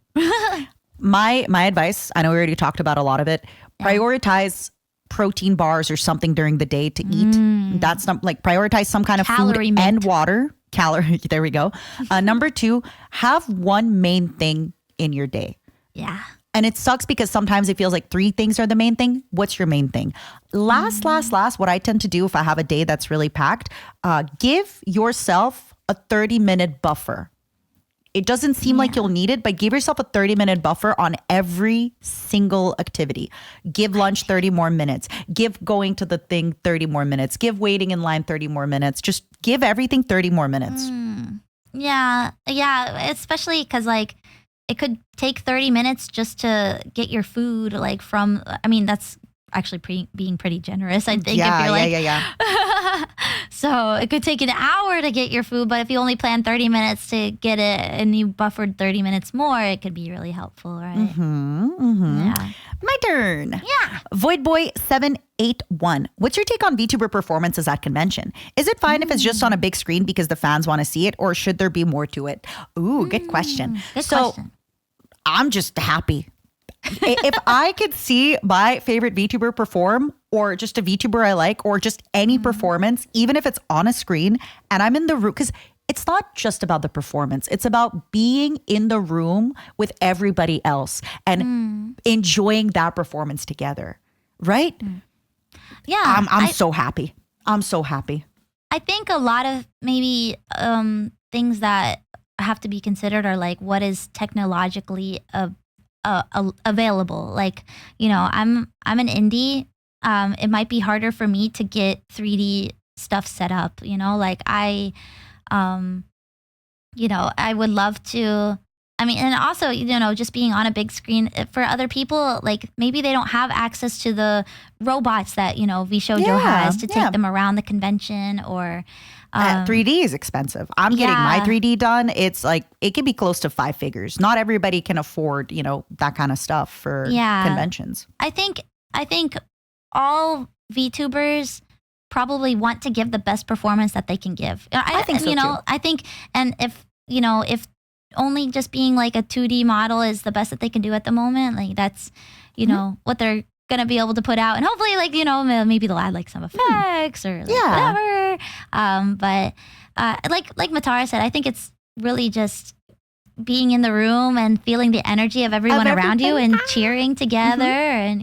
My advice, I know we already talked about a lot of it. Prioritize protein bars or something during the day to eat. That's not like, prioritize some kind of Calorie food mint. and water. There we go. Number 2, have one main thing in your day. Yeah. And it sucks because sometimes it feels like 3 things are the main thing. What's your main thing? Last, what I tend to do if I have a day that's really packed, give yourself a 30-minute buffer. It doesn't seem like you'll need it, but give yourself a 30-minute buffer on every single activity. Give lunch 30 more minutes. Give going to the thing 30 more minutes. Give waiting in line 30 more minutes. Just give everything 30 more minutes. Yeah, especially because like it could take 30 minutes just to get your food like from, I mean, that's actually being pretty generous, I think. Yeah, if you're like, yeah. So it could take an hour to get your food, but if you only plan 30 minutes to get it and you buffered 30 minutes more, it could be really helpful, right? Yeah. My turn. Yeah. Voidboy781. What's your take on VTuber performances at convention? Is it fine if it's just on a big screen because the fans want to see it, or should there be more to it? Ooh, good question. Good question. I'm just happy. If I could see my favorite VTuber perform, or just a VTuber I like, or just any performance, even if it's on a screen and I'm in the room, because it's not just about the performance. It's about being in the room with everybody else and enjoying that performance together. Right? Yeah. I'm so happy. I'm so happy. I think a lot of maybe things that have to be considered are like, what is technologically available. Like, you know, I'm an indie. It might be harder for me to get 3D stuff set up, you know, like I would love to, I mean, and also, you know, just being on a big screen for other people, like maybe they don't have access to the robots that, you know, VShojo has to take them around the convention, or 3D is expensive. I'm getting my 3D done. It's like, it can be close to 5 figures. Not everybody can afford, you know, that kind of stuff for conventions. I think all VTubers probably want to give the best performance that they can give. I think so you know, too. I think, and if only just being like a 2D model is the best that they can do at the moment, like that's, you know, what they're gonna be able to put out, and hopefully, like, you know, maybe they'll add like some effects or like whatever. But like Matara said, I think it's really just being in the room and feeling the energy of everyone around you and cheering together, and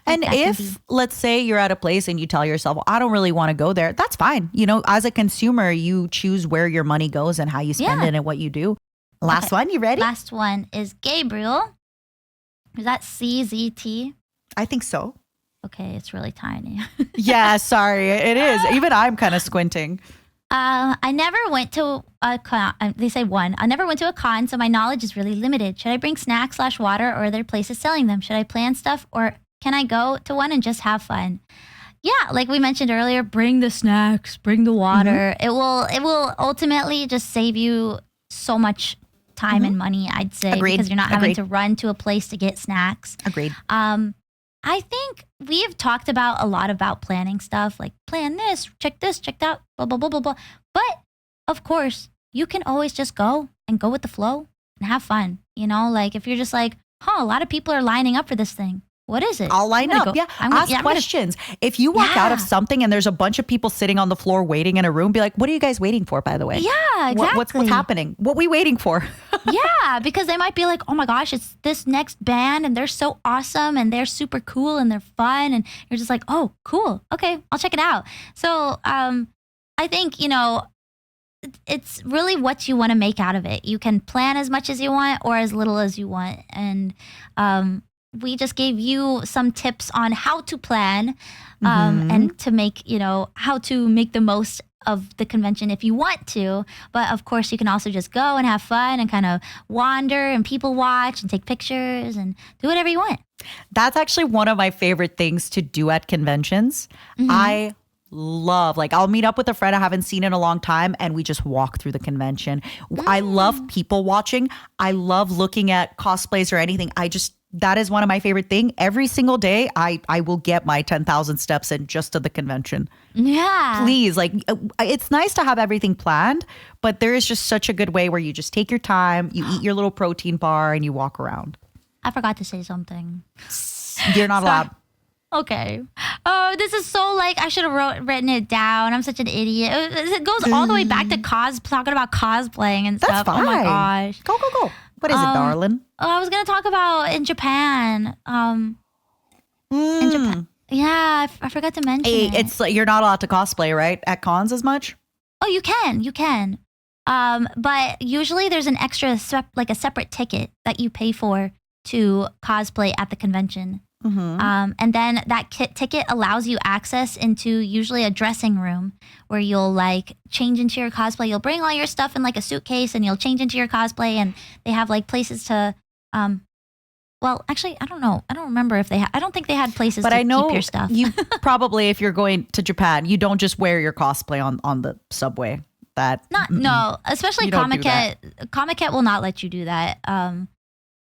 And if let's say you're at a place and you tell yourself, well, I don't really want to go there, that's fine. You know, as a consumer, you choose where your money goes and how you spend it and what you do. Last one, you ready? Last one is Gabriel. Is that CZT? I think so. Okay, it's really tiny. Yeah, sorry. It is. Even I'm kind of squinting. I never went to a con. They say one. I never went to a con, so my knowledge is really limited. Should I bring snacks/water, or are there places selling them? Should I plan stuff, or can I go to one and just have fun? Yeah, like we mentioned earlier, bring the snacks, bring the water. It will ultimately just save you so much time and money, I'd say. Agreed. Because you're not having to run to a place to get snacks. Agreed. I think we've talked about a lot about planning stuff, like plan this, check that, blah, blah, blah, blah, blah. But of course, you can always just go with the flow and have fun. You know, like if you're just like, a lot of people are lining up for this thing. What is it? I'll line up. Ask questions. If you walk out of something and there's a bunch of people sitting on the floor waiting in a room, be like, what are you guys waiting for, by the way? Yeah, exactly. What's happening? What are we waiting for? Yeah, because they might be like, oh my gosh, it's this next band and they're so awesome and they're super cool and they're fun. And you're just like, oh, cool. Okay, I'll check it out. So I think, you know, it's really what you want to make out of it. You can plan as much as you want or as little as you want. And we just gave you some tips on how to plan and to make, how to make the most of the convention if you want to. But of course, you can also just go and have fun and kind of wander and people watch and take pictures and do whatever you want. That's actually one of my favorite things to do at conventions. I love, I'll meet up with a friend I haven't seen in a long time and we just walk through the convention. I love people watching. I love looking at cosplays or anything. That is one of my favorite things. Every single day, I will get my 10,000 steps in just to the convention. Yeah. Please, it's nice to have everything planned, but there is just such a good way where you just take your time, you eat your little protein bar and you walk around. I forgot to say something. You're not allowed. Okay. Oh, this is so I should have written it down. I'm such an idiot. It goes all the way back to talking about cosplaying and stuff. That's fine. Oh my gosh. Go. What is it, darling? Oh, I was gonna talk about in Japan. In Japan. Yeah, I forgot to mention it. It's you're not allowed to cosplay, right? At cons as much? Oh, you can. But usually there's an extra a separate ticket that you pay for to cosplay at the convention. And then that ticket allows you access into usually a dressing room where you'll change into your cosplay. You'll bring all your stuff in a suitcase and you'll change into your cosplay, and they have places to well, actually, I don't know. I don't remember if they I don't think they had places to keep your stuff. You probably, if you're going to Japan, you don't just wear your cosplay on the subway. No, especially Comiket will not let you do that.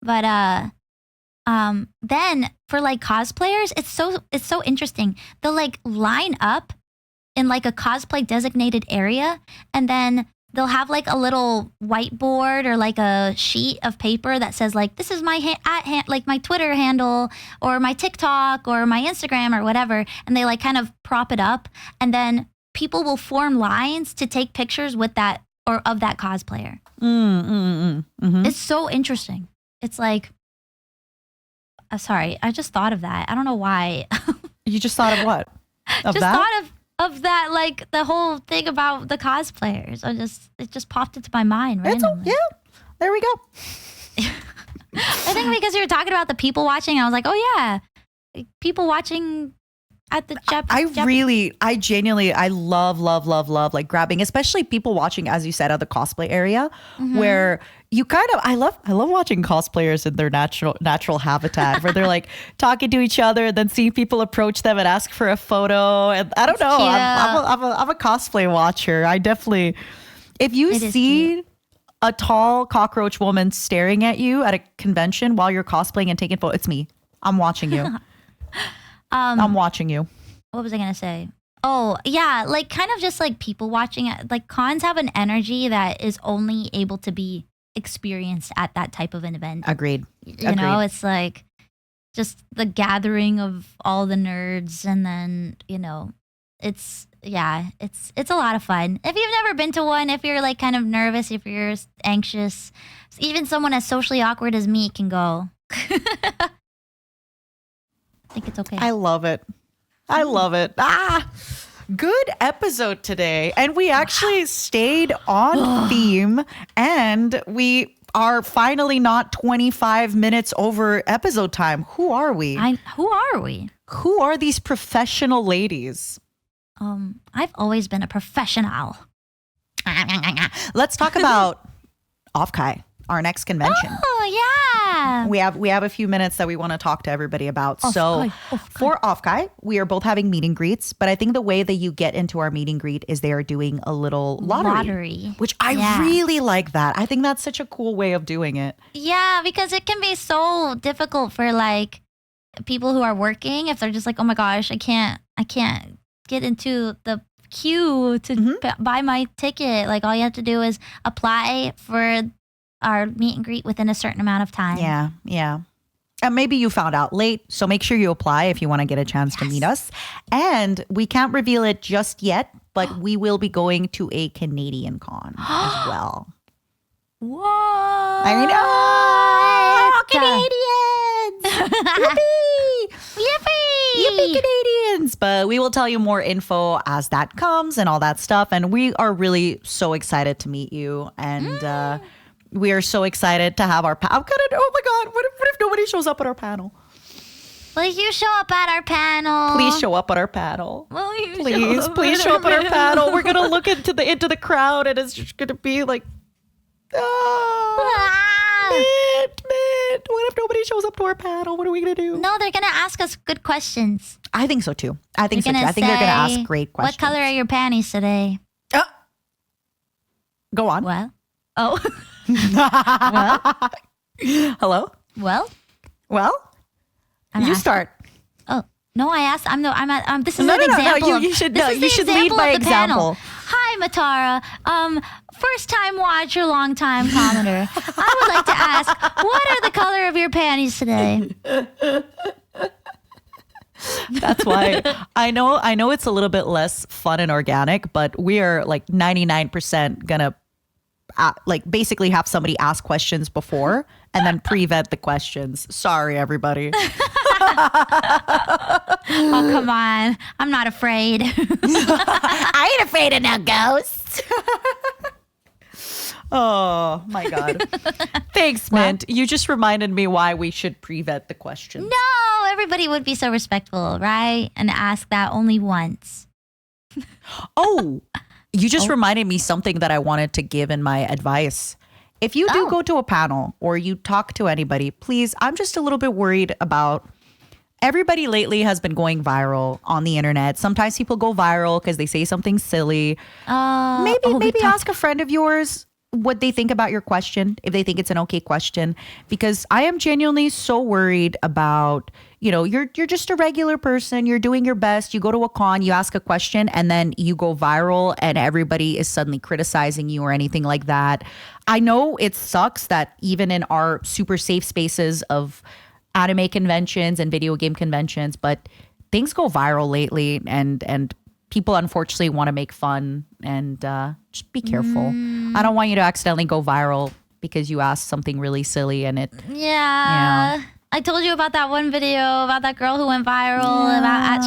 But then for cosplayers, it's so interesting. They'll line up in a cosplay designated area, and then they'll have a little whiteboard or a sheet of paper that says this is my my Twitter handle or my TikTok or my Instagram or whatever, and they kind of prop it up, and then people will form lines to take pictures with that or of that cosplayer. It's so interesting. It's sorry, I just thought of that. I don't know why. You just thought of what? Thought of that, the whole thing about the cosplayers. It just popped into my mind randomly. There we go. I think because you were talking about the people watching, I was like, oh yeah, people watching at the I genuinely love grabbing, especially people watching, as you said, at the cosplay area, where you I love watching cosplayers in their natural habitat, where they're talking to each other, then seeing people approach them and ask for a photo. And I don't know, I'm a cosplay watcher. I definitely, if you see a tall cockroach woman staring at you at a convention while you're cosplaying and taking photos, it's me. I'm watching you. I'm watching you. What was I going to say? Oh, yeah. Kind of just people watching. Cons have an energy that is only able to be experienced at that type of an event. Agreed. You know, it's just the gathering of all the nerds. And then, it's a lot of fun. If you've never been to one, if you're kind of nervous, if you're anxious, even someone as socially awkward as me can go. I think it's okay. I love it. Good episode today. And we actually stayed on theme, and we are finally not 25 minutes over episode time. Who are we? Who are we? Who are these professional ladies? I've always been a professional. Let's talk about Offkai, our next convention. Oh, yeah. We have a few minutes that we want to talk to everybody about. So for Offkai, we are both having meet and greets, but I think the way that you get into our meet and greet is they are doing a little lottery. Which I really like that. I think that's such a cool way of doing it. Yeah, because it can be so difficult for people who are working, if they're just oh my gosh, I can't get into the queue to buy my ticket. All you have to do is apply for our meet and greet within a certain amount of time. Yeah. And maybe you found out late, so make sure you apply if you want to get a chance to meet us. And we can't reveal it just yet, but we will be going to a Canadian con as well. Whoa! I know! Canadians! Yippee! Yippee! Happy Canadians. But we will tell you more info as that comes and all that stuff. And we are really so excited to meet you. And we are so excited to have our oh my God, what if nobody shows up at our panel? Will you show up at our panel? Please show up at our panel. Will you Please show up at our panel. We're gonna look into the crowd, and it's just gonna be like, Mint. What if nobody shows up to our panel? What are we gonna do? No, they're gonna ask us good questions. I think so too. I think they're gonna ask great questions. What color are your panties today? Go on. Well, well, hello. well. You start. Oh no, I asked. This is No, an no, no, example. no. You should lead by example. Hi, Matara. First time watcher, long time commenter. I would like to ask, what are the color of your panties today? That's why I know it's a little bit less fun and organic, but we are like 99% gonna basically have somebody ask questions before and then pre-vet the questions. Sorry, everybody. Oh, come on. I'm not afraid. I ain't afraid of no ghosts. Oh my God. Thanks, Mint. You just reminded me why we should pre-vet the questions. No, everybody would be so respectful, right? And ask that only once. Oh, you just reminded me something that I wanted to give in my advice. If you do go to a panel or you talk to anybody, please, I'm just a little bit worried about everybody lately has been going viral on the internet. Sometimes people go viral because they say something silly. Maybe ask a friend of yours what they think about your question, if they think it's an okay question, because I am genuinely so worried about, you're just a regular person. You're doing your best. You go to a con, you ask a question, and then you go viral and everybody is suddenly criticizing you or anything like that. I know it sucks that even in our super safe spaces of anime conventions and video game conventions, but things go viral lately and people unfortunately want to make fun, and just be careful. I don't want you to accidentally go viral because you asked something really silly and it. Yeah. I told you about that one video about that girl who went viral.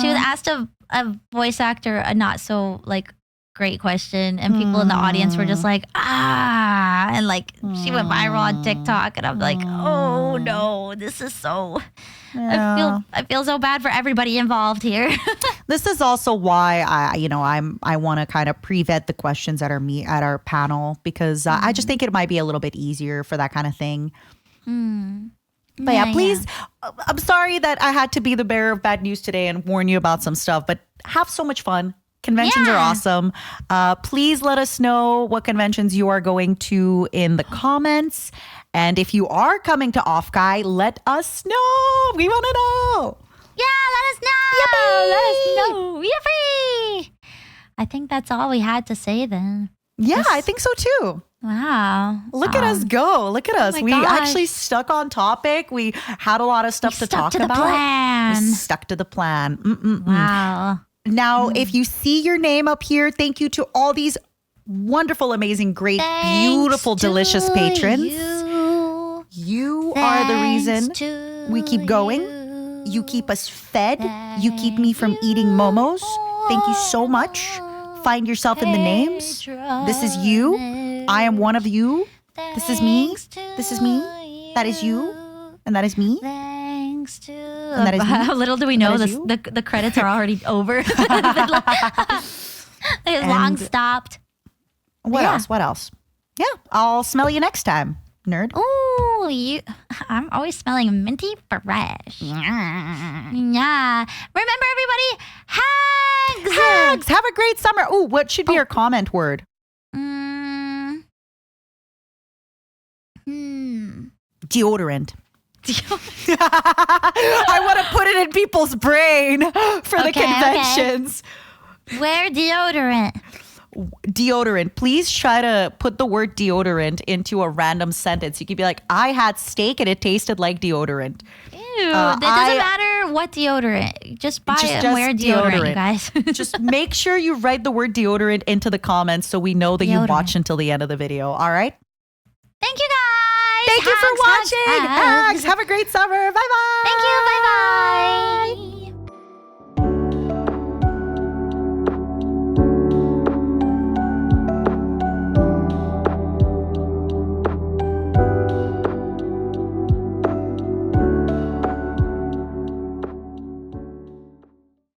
She was asked a voice actor a not so great question, and people in the audience were just like, and she went viral on TikTok, and I'm like, oh no, this is so. I feel so bad for everybody involved here. This is also why I want to kind of pre-vet the questions at our panel, because I just think it might be a little bit easier for that kind of thing. But yeah, please, I'm sorry that I had to be the bearer of bad news today and warn you about some stuff, but have so much fun. Conventions are awesome. Please let us know what conventions you are going to in the comments. And if you are coming to Off-Guy, let us know. We want to know. Yeah, let us know. Yippee! Let us know. Yippee! I think that's all we had to say then. Yeah, I think so too. Wow. Look at us go. Look at us. my We gosh. actually stuck on topic. We had a lot of stuff to talk about. Plan. We stuck to the plan. Wow. Now, if you see your name up here, thank you to all these wonderful, amazing, great, beautiful, delicious patrons. You are the reason we keep going. You keep us fed. You keep me from eating momos. Thank you so much. Find yourself in the names. This is you. I am one of you. This is me. This is me. That is you. And that is me. Thanks to. And that is me. How little do we know That is this? The credits are already over. It's long stopped. What else? What else? Yeah, I'll smell you next time, nerd. Ooh, I'm always smelling minty fresh. Yeah. Remember, everybody, hugs. Hugs. Have a great summer. Ooh, what should be our comment word? Deodorant. I want to put it in people's brain for the conventions. Okay. Wear deodorant. Deodorant. Please try to put the word deodorant into a random sentence. You could be like, I had steak and it tasted like deodorant. Ew. It doesn't matter what deodorant. Just buy it and wear deodorant, you guys. Just make sure you write the word deodorant into the comments so we know that you watched until the end of the video. All right? Thank you, guys. Thank you for watching. Hugs. Have a great summer. Bye-bye. Thank you. Bye-bye.